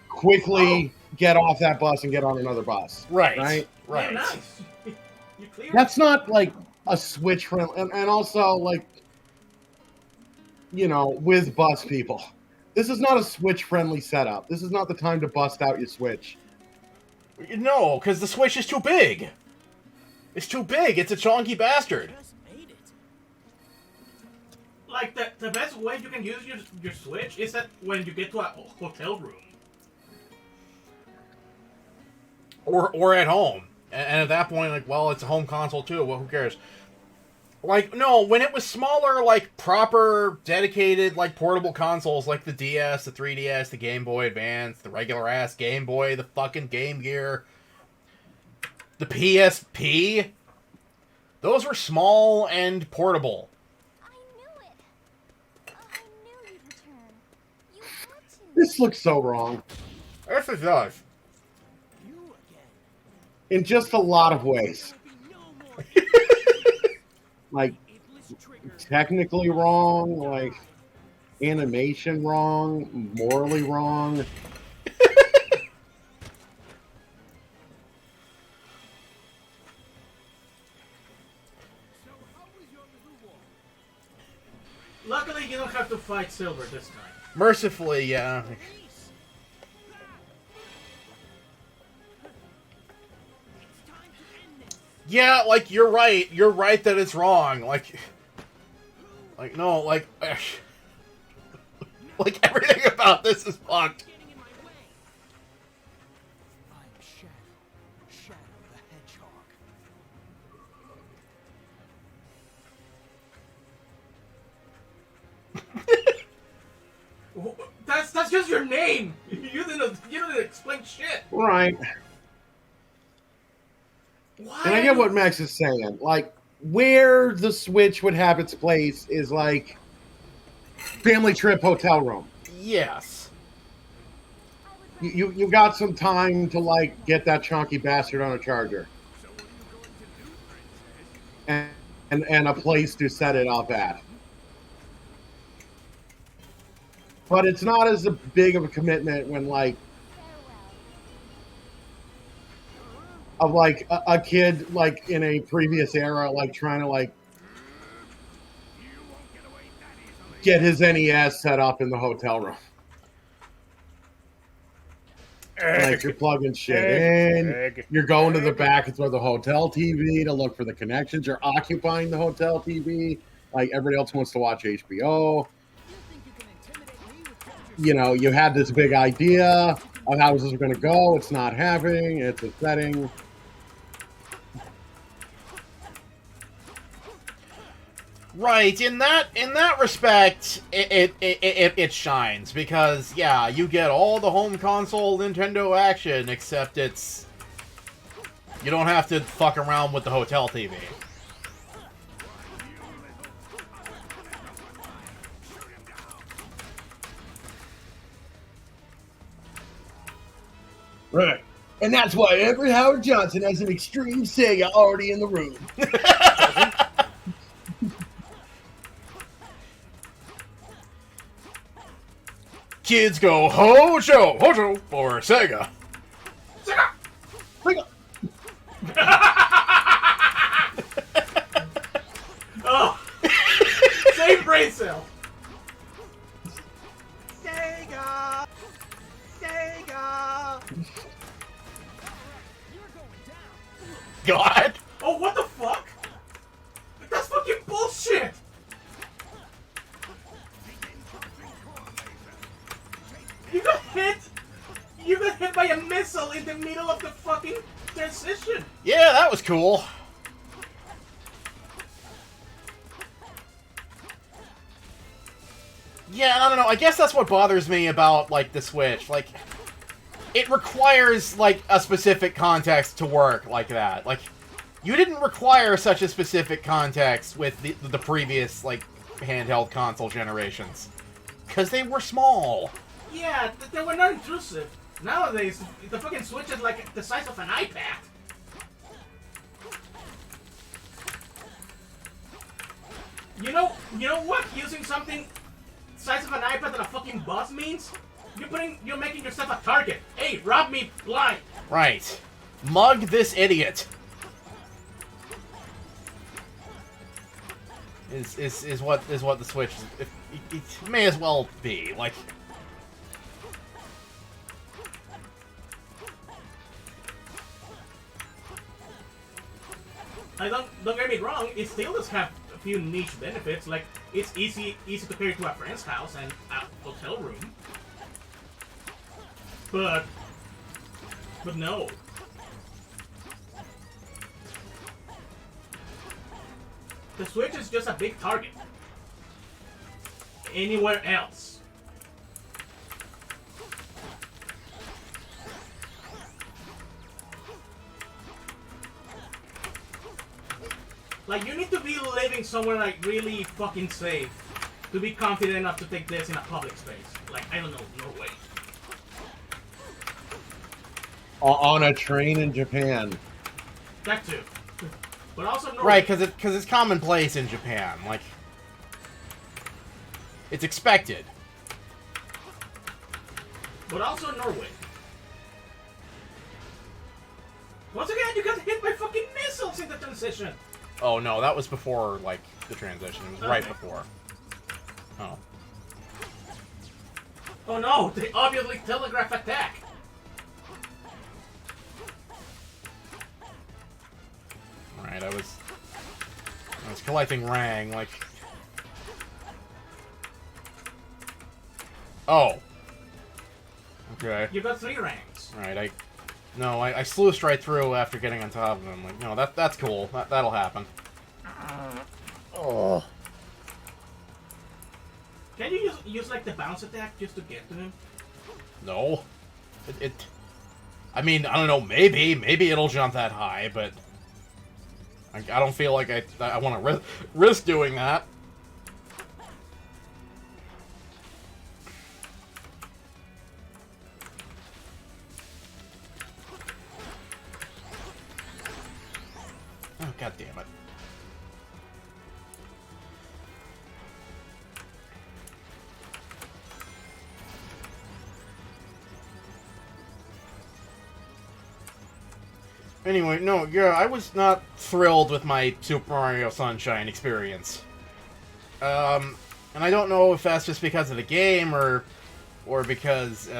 quickly get off that bus and get on another bus. Right. Right. Right. Yeah, nice. You cleared That's not like a Switch friendly, and also like you know, with bus people. This is not a Switch-friendly setup. This is not the time to bust out your Switch. No, because the Switch is too big. It's too big. It's a chonky bastard. Like, the best way you can use your Switch is that when you get to a hotel room. Or at home. And at that point, like, well, it's a home console too. Well, who cares? Like, no, when it was smaller, like, proper, dedicated, like, portable consoles, like the DS, the 3DS, the Game Boy Advance, the regular-ass Game Boy, the fucking Game Gear, the PSP, those were small and portable. I knew it. I knew you'd return. You had to. This looks so wrong. Yes, it does. In just a lot of ways. Like, technically wrong, like, animation wrong, morally wrong. Luckily, you don't have to fight Silver this time. Mercifully, yeah. Yeah, like, you're right. You're right that it's wrong. Like, no, like, like, everything about this is fucked. I'm Shadow the Hedgehog. That's just your name. You didn't explain shit. Right. Why? And I get what Max is saying. Like, where the Switch would have its place is, like, family trip hotel room. Yes. You got some time to, like, get that chunky bastard on a charger. And a place to set it up at. But it's not as big of a commitment when, like, of, like, a kid, like, in a previous era, like, trying to, like, get his NES set up in the hotel room. Like, you're plugging shit in. You're going to the back for the hotel TV to look for the connections. You're occupying the hotel TV. Like, everybody else wants to watch HBO. You know, you had this big idea of how this is going to go. It's not happening. It's a setting. Right, in that respect, it shines because yeah, you get all the home console Nintendo action, except you don't have to fuck around with the hotel TV. Right. And that's why every Howard Johnson has an extreme Sega already in the room. Kids go Hojo for Sega. Sega. Oh, same brain cell. Sega! Sega! God. Oh, what the fuck? That's fucking bullshit. You got hit by a missile in the middle of the fucking transition. Yeah, that was cool. Yeah, I don't know. I guess that's what bothers me about, like, the Switch. Like, it requires, like, a specific context to work like that. Like, you didn't require such a specific context with the previous, like, handheld console generations. Because they were small. Yeah, they were not intrusive. Nowadays, the fucking Switch is like the size of an iPad. You know what? Using something the size of an iPad on a fucking bus means? You're making yourself a target. Hey, rob me blind. Right. Mug this idiot. is what the Switch is. It may as well be like. Don't get me wrong. It still does have a few niche benefits, like it's easy to carry to a friend's house and a hotel room. But no. The Switch is just a big target. Anywhere else. Like, you need to be living somewhere, like, really fucking safe to be confident enough to take this in a public space. Like, I don't know, Norway. On a train in Japan. That too. But also Norway. Right, because it's commonplace in Japan. Like, it's expected. But also Norway. Once again, you got hit by fucking missiles in the transition. Oh no, that was before like the transition. It was right before. Oh. Oh no, they obviously telegraph attack. Alright, I was collecting Rang, like. Oh. Okay. You got 3 ranks. Alright, I sluiced right through after getting on top of him. Like, no, that's cool. That'll happen. Oh. Can you use like the bounce attack just to get to him? No. I mean, I don't know, maybe it'll jump that high, but I don't feel like I want to risk doing that. Oh, god damn it. Anyway, no, yeah, I was not thrilled with my Super Mario Sunshine experience. And I don't know if that's just because of the game or because, you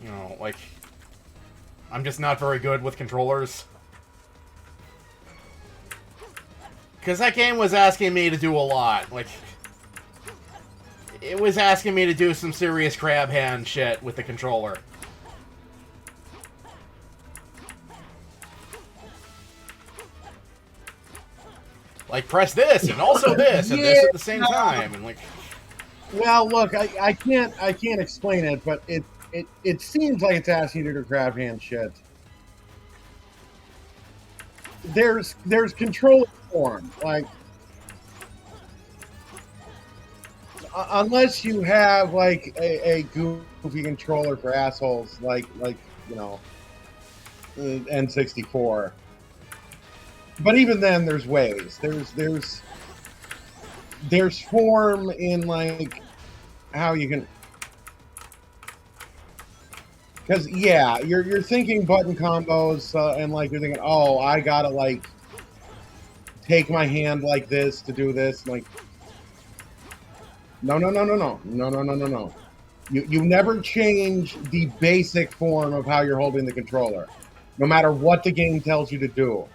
know, like, I'm just not very good with controllers. Because that game was asking me to do a lot. Like, it was asking me to do some serious crab hand shit with the controller. Like, press this, and also this, and this at the same time, and like... Well, look, I can't explain it, but it seems like it's asking you to do crab hand shit. There's controller form, like... Unless you have, like, a goofy controller for assholes, like you know, N64. But even then, there's ways. There's form in, like, how you can... Because, yeah, you're thinking button combos, and, like, you're thinking, oh, I gotta, like, take my hand like this to do this, like... No. You never change the basic form of how you're holding the controller, no matter what the game tells you to do.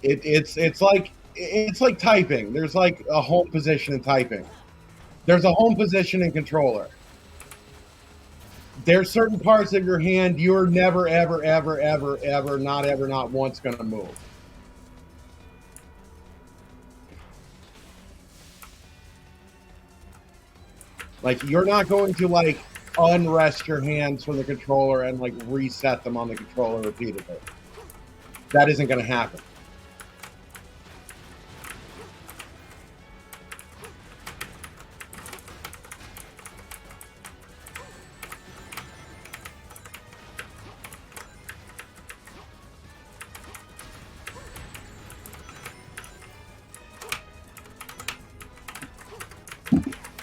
It's like typing. There's like a home position in typing. There's a home position in controller. There's certain parts of your hand you're never, ever, not once gonna move. Like, you're not going to, like, unrest your hands from the controller and, like, reset them on the controller repeatedly. That isn't going to happen.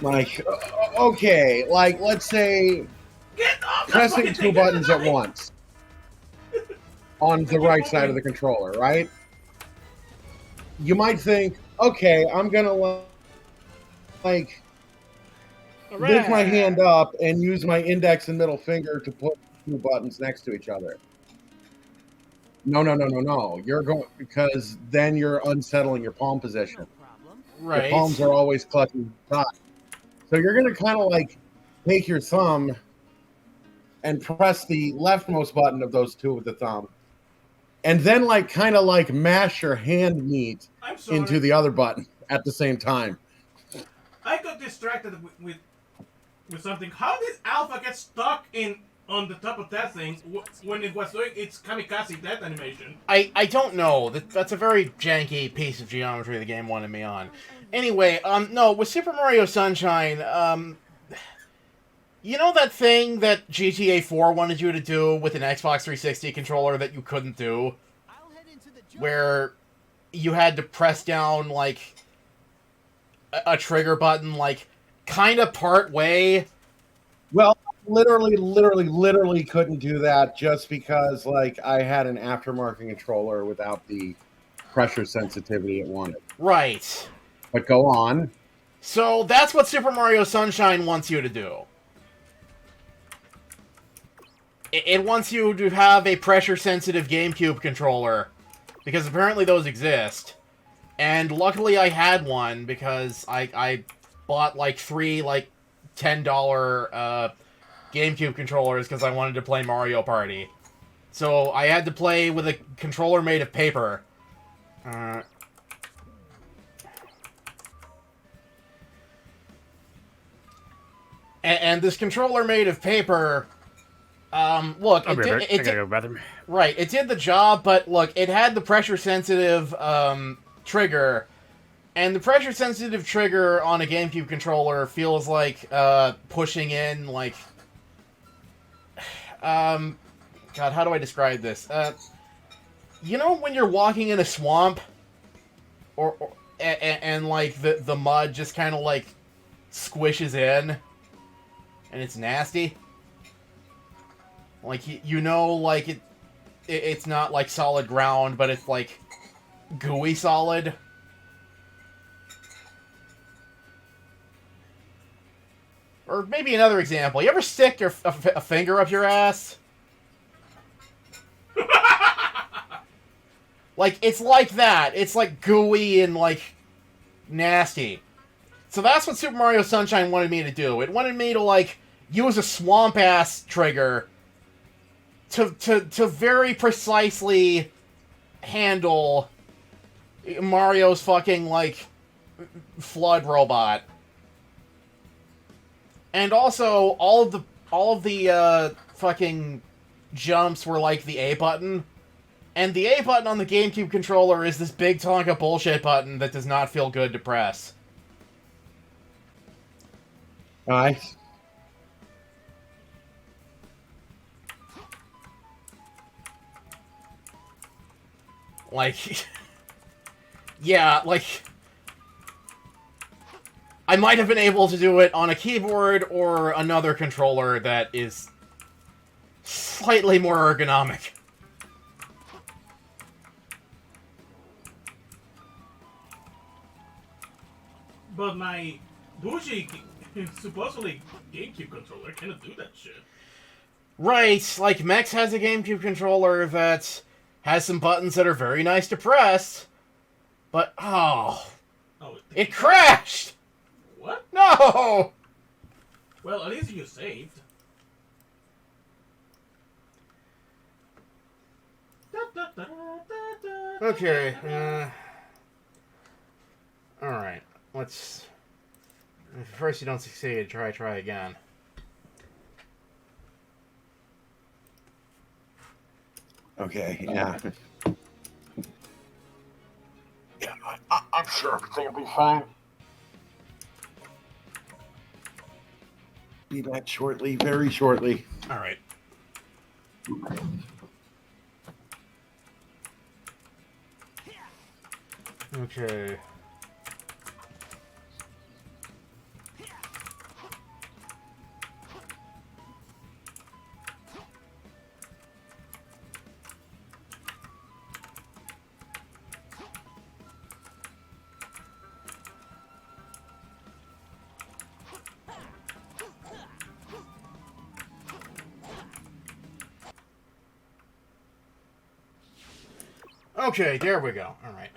Like, okay, like, let's say pressing 2 buttons at once on the right side of the controller, right? you might think, okay, I'm gonna like lift my hand up and use my index and middle finger to put two buttons next to each other. No, no, no, no, no. You're going because then you're unsettling your palm position. Your palms Right. are always clutching the side. So you're gonna kind of like take your thumb and press the leftmost button of those two with the thumb, and then like kind of like mash your hand meat I'm into sorry. the other button at the same time. I got distracted with something. How did Alpha get stuck in on the top of that thing when it was doing its kamikaze death animation? I don't know. That's a very janky piece of geometry the game wanted me on. Anyway, no, with Super Mario Sunshine, you know that thing that GTA 4 wanted you to do with an Xbox 360 controller that you couldn't do? Where you had to press down, like, a trigger button, like, kind of part way. Well, literally couldn't do that just because like I had an aftermarket controller without the pressure sensitivity it wanted. Right. But go on. So that's what Super Mario Sunshine wants you to do. It wants you to have a pressure-sensitive GameCube controller, because apparently those exist. And luckily I had one, because I bought, like, 3, like, $10 GameCube controllers because I wanted to play Mario Party. So I had to play with a controller made of paper. And this controller made of paper, look, I'll be right back. I gotta go to the bathroom. right, it did the job, but look, it had the pressure-sensitive trigger, and the pressure-sensitive trigger on a GameCube controller feels like pushing in, like, God, how do I describe this? You know when you're walking in a swamp, and like the mud just kind of like squishes in, and it's nasty. Like you know, like it's not like solid ground, but it's like gooey solid. Or maybe another example. You ever stick a finger up your ass? Like, it's like that. It's like gooey and like nasty. So that's what Super Mario Sunshine wanted me to do. It wanted me to like use a swamp ass trigger to very precisely handle Mario's fucking like flood robot. And also all of the fucking jumps were like the A button. And the A button on the GameCube controller is this big Tonka bullshit button that does not feel good to press. Nice. Like, yeah, like, I might have been able to do it on a keyboard or another controller that is slightly more ergonomic. But my bougie, supposedly GameCube controller cannot do that shit. Right, like Mex has a GameCube controller that has some buttons that are very nice to press, but Oh, it crashed! What? No! Well, at least you saved. Okay, alright, let's... If first you don't succeed, try again. Okay, yeah. Yeah, I'm sure everything will be fine. Be back shortly, very shortly. Alright. Okay. Okay, there we go. All right.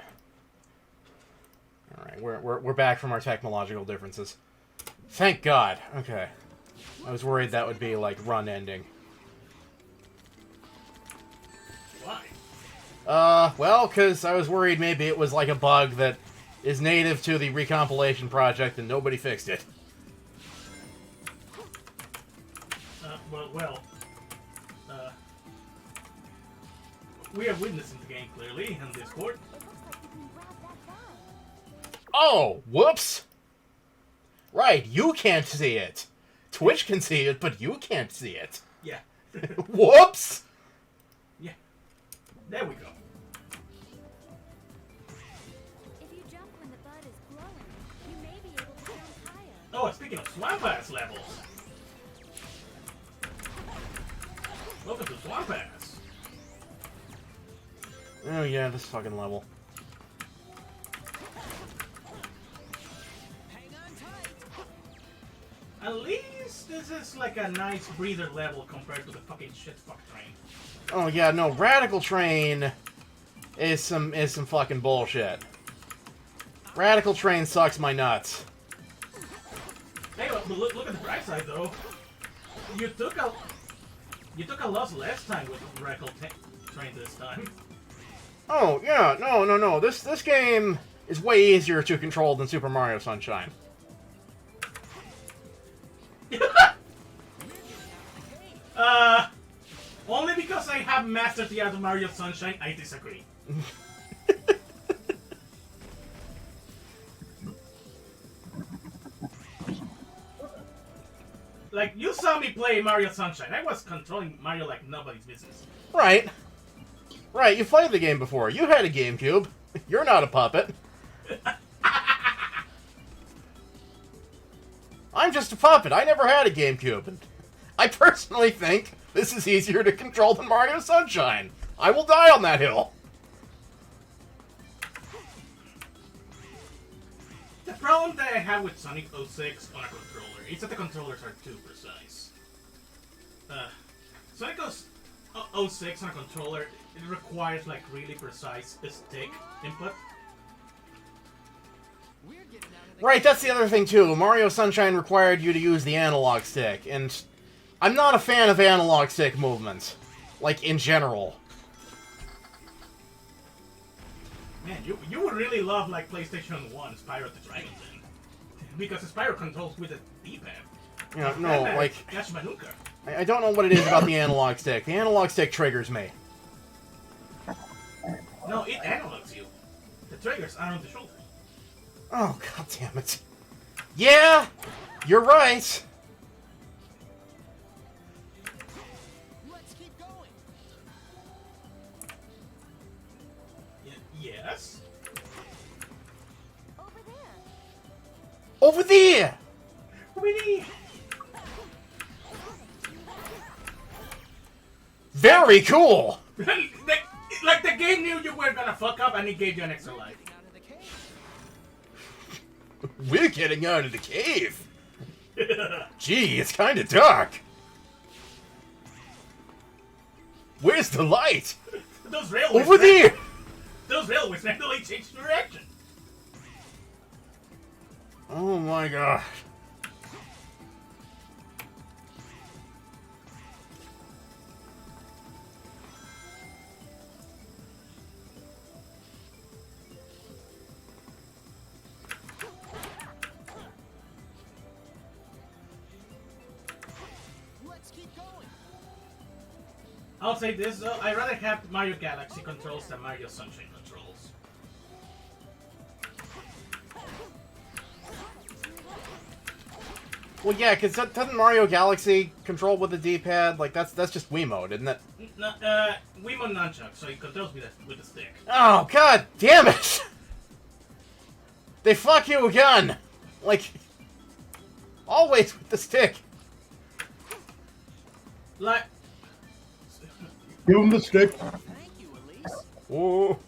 All right, we're back from our technological differences. Thank God. Okay. I was worried that would be like run ending. Why? Well, because I was worried maybe it was like a bug that is native to the recompilation project and nobody fixed it. Well, we are witnessing the game clearly in Discord. It looks like you can grab that guy. Oh, whoops! Right, you can't see it. Twitch can see it, but you can't see it. Yeah. Whoops! Yeah. There we go. If you jump when the bud is glowing, you may be able to jump higher. Oh, speaking of Swamp Ass levels. Welcome to Swamp Ass. Oh yeah, this fucking level. At least this is like a nice breather level compared to the fucking shit fuck train. Oh yeah, no, Radical Train is some fucking bullshit. Radical Train sucks my nuts. Hey, but look at the bright side though. You took a loss last time with Radical Train this time. Oh yeah, no. This game is way easier to control than Super Mario Sunshine. Only because I have mastered the art of Mario Sunshine, I disagree. Like, you saw me play Mario Sunshine. I was controlling Mario like nobody's business. Right. Right, you played the game before. You had a GameCube. You're not a puppet. I'm just a puppet. I never had a GameCube. And I personally think this is easier to control than Mario Sunshine. I will die on that hill. The problem that I have with Sonic 06 on a controller is that the controllers are too precise. Sonic 06 on a controller, it requires like really precise stick input. Right, that's the other thing too. Mario Sunshine required you to use the analog stick, and I'm not a fan of analog stick movements. Like, in general. Man, you would really love like PlayStation 1 Spyro the Dragon then. Because Spyro controls with a D-pad. Yeah, no, like... That's Manuka. I don't know what it is about the analog stick. The analog stick triggers me. No, it analogs you. The triggers are on the shoulders. Oh, god damn it. Yeah! You're right! Let's keep going. Yes? Over there. Over there! Winnie! Very cool! Like the game knew you were gonna fuck up and it gave you an extra life. We're getting out of the cave! Gee, it's kinda dark! Where's the light? Those railways... Over there! Those railways randomly changed direction. Oh my god. Let's keep going. I'll say this though, I'd rather have Mario Galaxy controls than Mario Sunshine controls. Well, yeah, because doesn't Mario Galaxy control with the D-pad? Like, that's just Wiimote, isn't it? No, Wiimote nunchuck, so it controls with the stick. Oh, god damn it! They fuck you again! Like, always with the stick. Like, Give him the stick. Thank you, Elise. Ooh.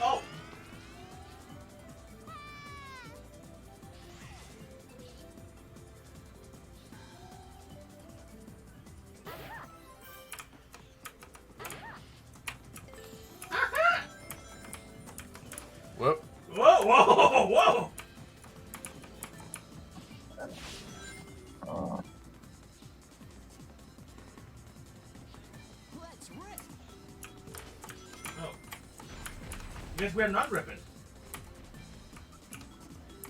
oh, Let's rip. Oh. Guess we're not ripping.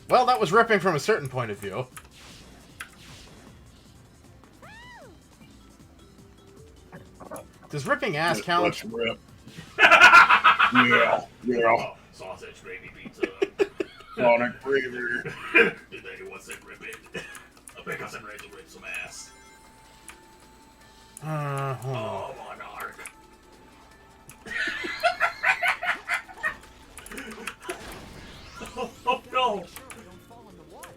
Well, that was ripping from a certain point of view. Does ripping ass count? Let's rip. Yeah. Oh, sausage gravy pizza. Sonic Breather. Did anyone say rip it? Because I'm ready to rip some ass. Hold on. Oh, Monarch. Oh no! Sure we don't fall in the water.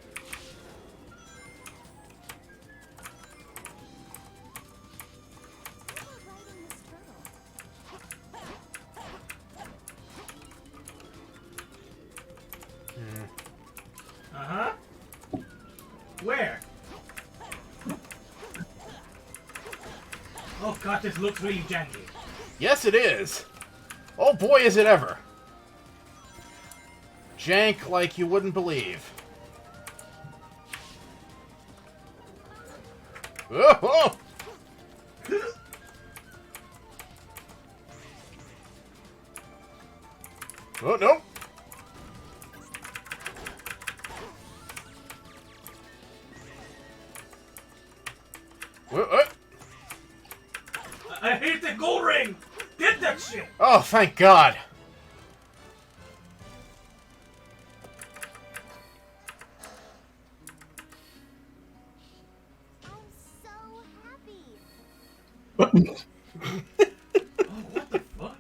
Who are riding this turtle? Uh-huh. Where? Oh god, this looks really janky. Yes, it is. Oh boy, is it ever. Jank like you wouldn't believe. Oh! Oh, no. What? I hate the gold ring! Get that shit! Oh, thank God. I'm so happy. Oh, what the fuck?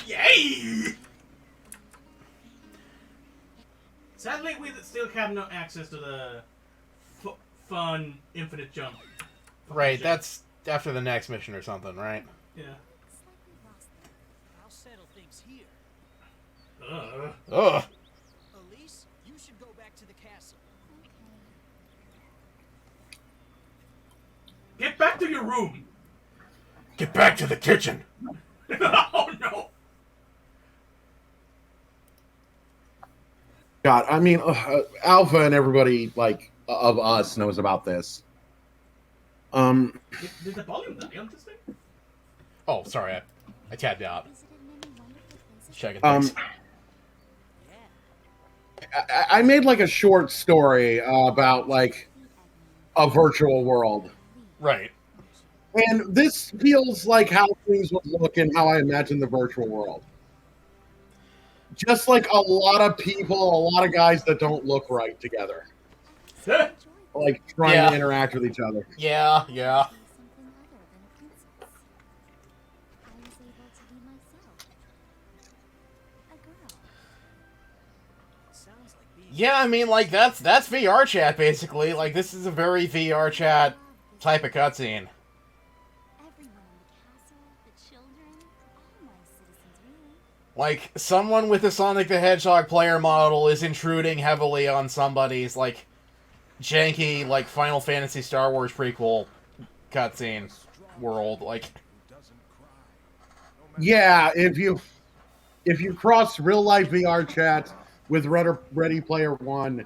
Yay! Sadly, we still have no access to the fun infinite jump. Right, that's after the next mission or something, right? Yeah. It's like we lost them. I'll settle things here. Ugh. Elise, you should go back to the castle. Get back to your room! Get back to the kitchen. Oh no! God, I mean, Alpha and everybody like of us knows about this. Did the volume die on this thing? Oh, sorry, I tabbed out. Visited many wonderful places. Checking things. Yeah. I made like a short story about like a virtual world, Right. and this feels like how things would look and how I imagine the virtual world. Just like a lot of people, a lot of guys that don't look right together, like trying Yeah. to interact with each other. Yeah. Something other than a princess. I was able to be myself. A girl. Sounds like being Yeah, I mean, like, that's VR chat, basically. Like, this is a very VR chat type of cutscene. Everyone in the castle, the children, all my citizens really. Like, someone with a Sonic the Hedgehog player model is intruding heavily on somebody's, like, janky, like, Final Fantasy Star Wars prequel cutscene world. Like, Yeah, if you cross real life VR chat with Ready Player One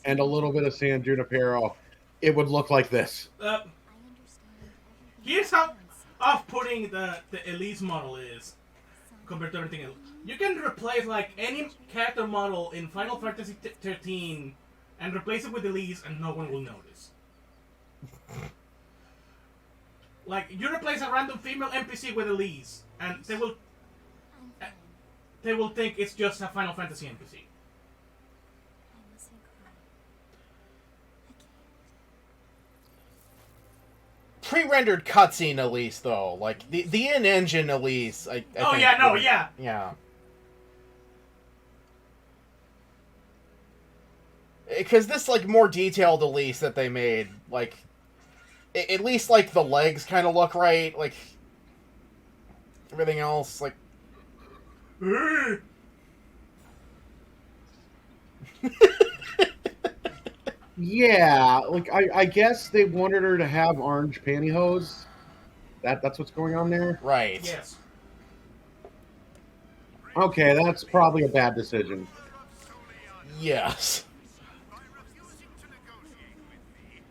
and a little bit of San Junipero, it would look like this. I understand everything. Here's how off-putting the Elise model is compared to everything else. You can replace like any character model in Final Fantasy 13 and replace it with Elise and no one will notice. Like, you replace a random female NPC with Elise and I'm fine. they will think it's just a Final Fantasy NPC. I mustn't cry. I can't. pre-rendered cutscene Elise, though. Like, the in-engine Elise, I Oh, think yeah, no, would- yeah. Yeah. Because this, like, more detailed Elise that they made, like, at least, like, the legs kind of look right, like, everything else, like... Yeah, like I guess they wanted her to have orange pantyhose. That's what's going on there. Right. Yes. Okay, that's probably a bad decision. Yes. By refusing to negotiate with me,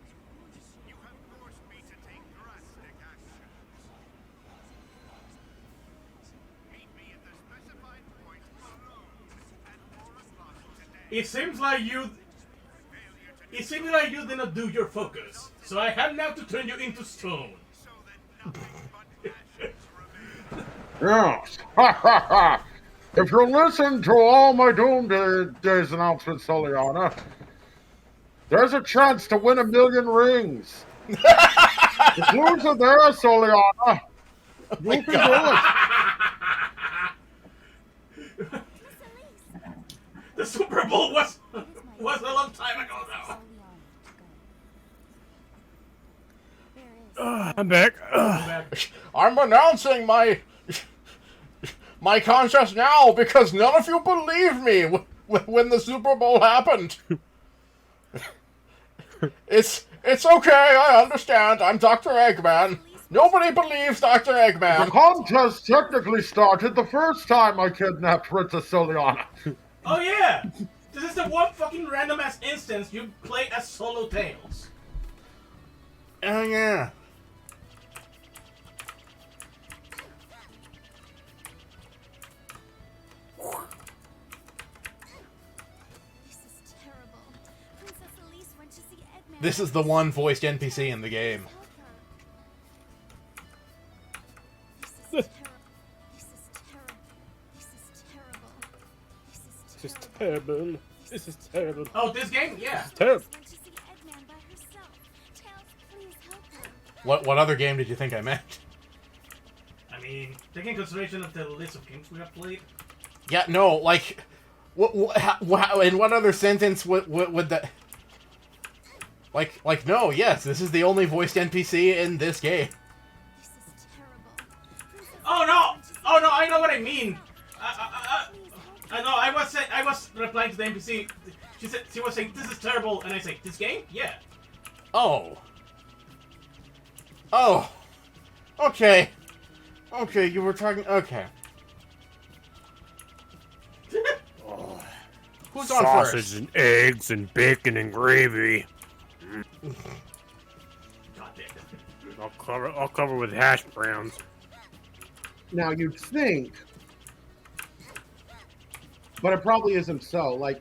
you have forced me to take drastic action. Meet me at the specified point alone at 4 o'clock today. It seems like you did not do your focus, so I have now to turn you into stone. So that nothing but ashes remain. Yes. Ha ha ha. If you listen to all my Doomsday's announcements, Soliana, there's a chance to win 1,000,000 rings. The clues are there, Soliana. You can do it. The Super Bowl was a long time ago now. I'm back. I'm announcing my contest now because none of you believed me when the Super Bowl happened. It's okay, I understand. I'm Dr. Eggman. Nobody believes Dr. The Eggman. contest technically started the first time I kidnapped Princess Soliana. Oh yeah! This is the one fucking random ass instance you play as solo Tails. Oh yeah. This is terrible. Princess Elise went to see Eggman. This is the one voiced NPC in the game. This is terrible. This is terrible. This is terrible. This is terrible. This is terrible. Oh, this game? Yeah. Terrible. Went to see Eggman by herself. Tails, please help her. What other game did you think I meant? I mean, taking consideration of the list of games we have played. Yeah, no, like, in what other sentence would that? Like, no, yes, this is the only voiced NPC in this game. This is terrible. Princess Oh no! Oh no! I know what I mean. I know. I was replying to the NPC. She was saying this is terrible, and I say this game? Yeah. Oh. Oh. Okay. Okay, you were talking. Okay. Who's on Sausage first? and eggs and bacon and gravy. God damn. I'll cover with hash browns. Now you'd think, but it probably isn't so. Like,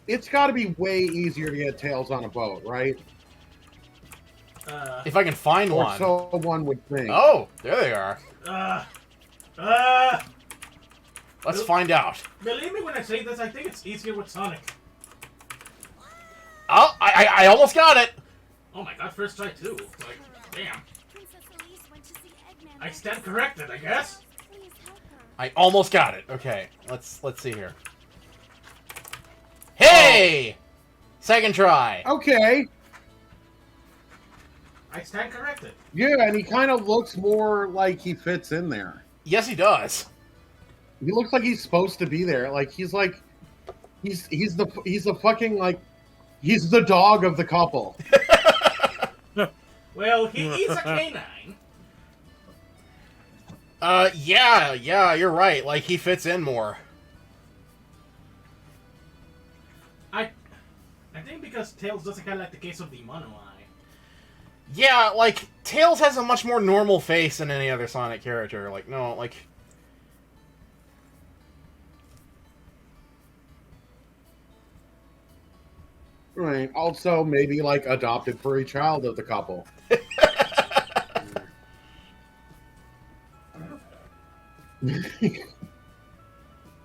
it's got to be way easier to get Tails on a boat, right? If I can find Or one. so one would think. Oh, there they are. Uh. Let's find out. Believe me when I say this. I think it's easier with Sonic. Oh, I almost got it. Oh my god! First try too. Like, damn. Princess Elise went to see Eggman. I stand corrected, I guess. Please help her. I almost got it. Okay, let's see here. Hey! Second try. Okay. I stand corrected. Yeah, and he kind of looks more like he fits in there. Yes, he does. He looks like he's supposed to be there. Like he's the fucking like he's the dog of the couple. Well, he's a canine. Yeah, you're right. Like he fits in more. I think because Tails doesn't have like the case of the mono eye. Yeah, like Tails has a much more normal face than any other Sonic character. Like no, like Right. Also, maybe like adopted furry child of the couple.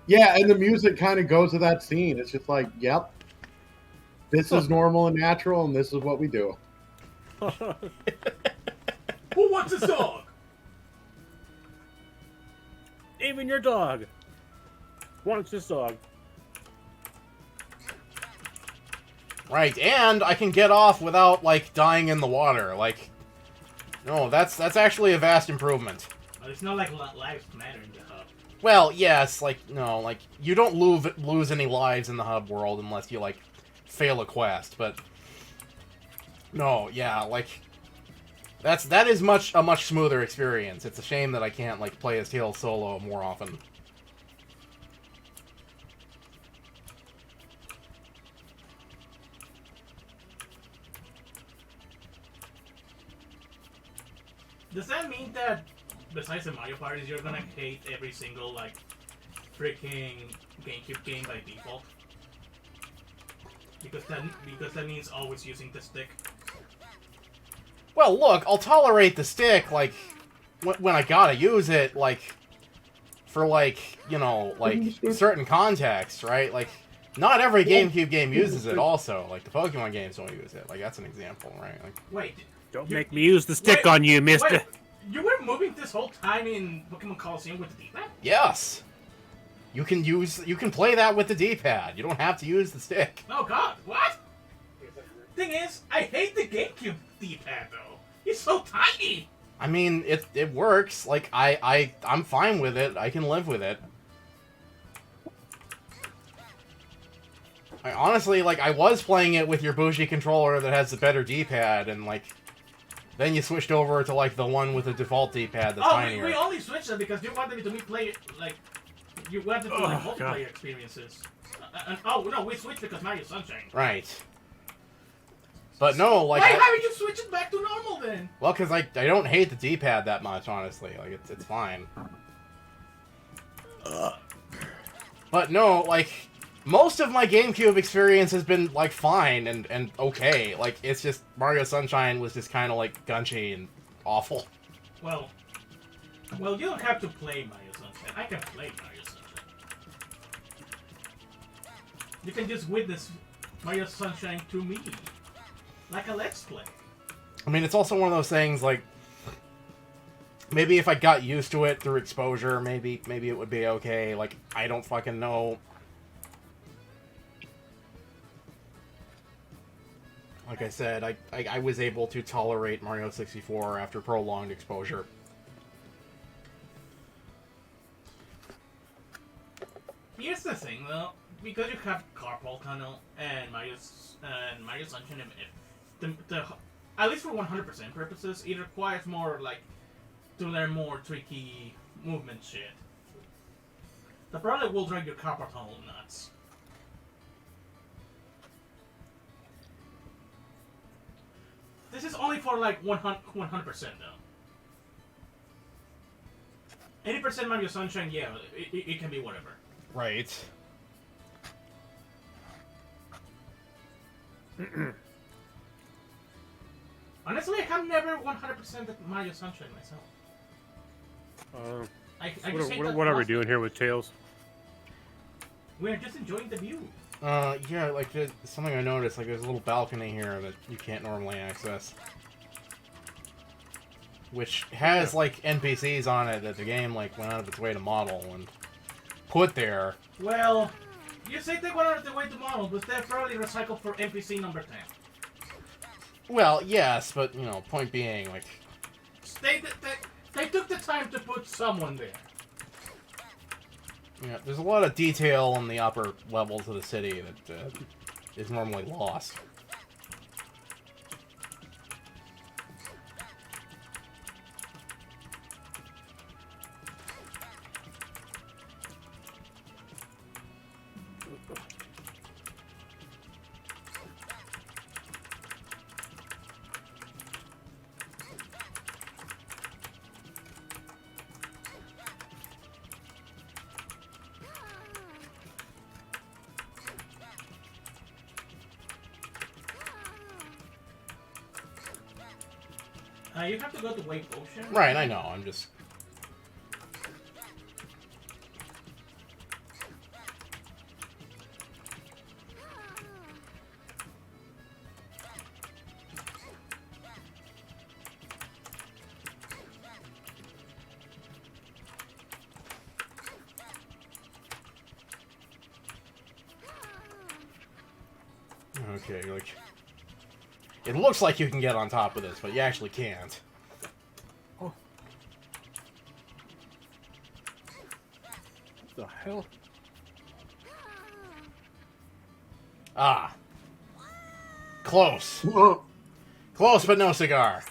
Yeah, and the music kind of goes to that scene. It's just like, yep, this is normal and natural, and this is what we do. Who wants a dog? Even your dog wants this dog. right, and I can get off without like dying in the water. Like, no, that's actually a vast improvement. Well, it's not like lives matter in the hub. Well, yes, like no, like you don't lose any lives in the hub world unless you like fail a quest, but no, yeah, like that is a much smoother experience. It's a shame that I can't like play as Tails solo more often. Does that mean that besides the Mario parties, you're gonna hate every single like freaking GameCube game by default? Because that means always using the stick. Well, look, I'll tolerate the stick, like, when I gotta use it, like, for, like, you know, like, certain contexts, right? Like, not every GameCube game uses it also. Like, the Pokemon games don't use it. Like, that's an example, right? Like, Wait. Don't make me use the stick on you, mister. Wait, you were moving this whole time in Pokemon Coliseum with the D-pad? yes! You can play that with the D-pad. You don't have to use the stick. Oh god, what? Thing is, I hate the GameCube D-pad though. It's so tiny! I mean, it works. Like, I'm fine with it. I can live with it. I honestly, like, I was playing it with your bougie controller that has the better D-pad, and, like, then you switched over to, like, the one with the default D-pad that's tinier. We only switched it because you wanted me to play it, like, you wanted to do like, multiplayer experiences. Oh, no, we switched because Mario Sunshine. Right. But no, like... Why haven't you switched it back to normal then? Well, because I don't hate the D-pad that much, honestly. Like, it's fine. But no, like... Most of my GameCube experience has been, like, fine and okay. Like, it's just Mario Sunshine was just kind of, like, gunchy and awful. Well, you don't have to play Mario Sunshine. I can play Mario Sunshine. You can just witness Mario Sunshine to me. Like a Let's Play. I mean, it's also one of those things, like... Maybe if I got used to it through exposure, maybe it would be okay. Like, I don't fucking know. Like I said, I was able to tolerate Mario 64 after prolonged exposure. Here's the thing, though. Because you have Carpal Tunnel and Mario Sunshine, at least for 100% purposes, it requires more, like, to learn more tricky movement shit. The probably will drive your Carpal Tunnel nuts. This is only for like 100% though. 80% Mario Sunshine, yeah, it can be whatever. Right. Honestly, I have never 100% Mario Sunshine myself. What are we doing here with Tails? We're just enjoying the view. Yeah, like, there's something I noticed, like, there's a little balcony here that you can't normally access. Which has, like, NPCs on it that the game, like, went out of its way to model and put there. Well, you say they went out of their way to model, but they're probably recycled for NPC number 10. Well, yes, but, you know, point being, like... They took the time to put someone there. Yeah, there's a lot of detail in the upper levels of the city that is normally lost. You have to go to Wave Ocean. Right, I know, I'm just... Okay, like... It looks like you can get on top of this, but you actually can't. What the hell? Ah. Close. Close, but no cigar.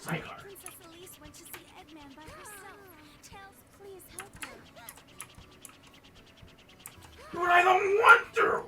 Cigar. Princess Elise went to see Eggman by herself. Tails, please help her. But I don't want to!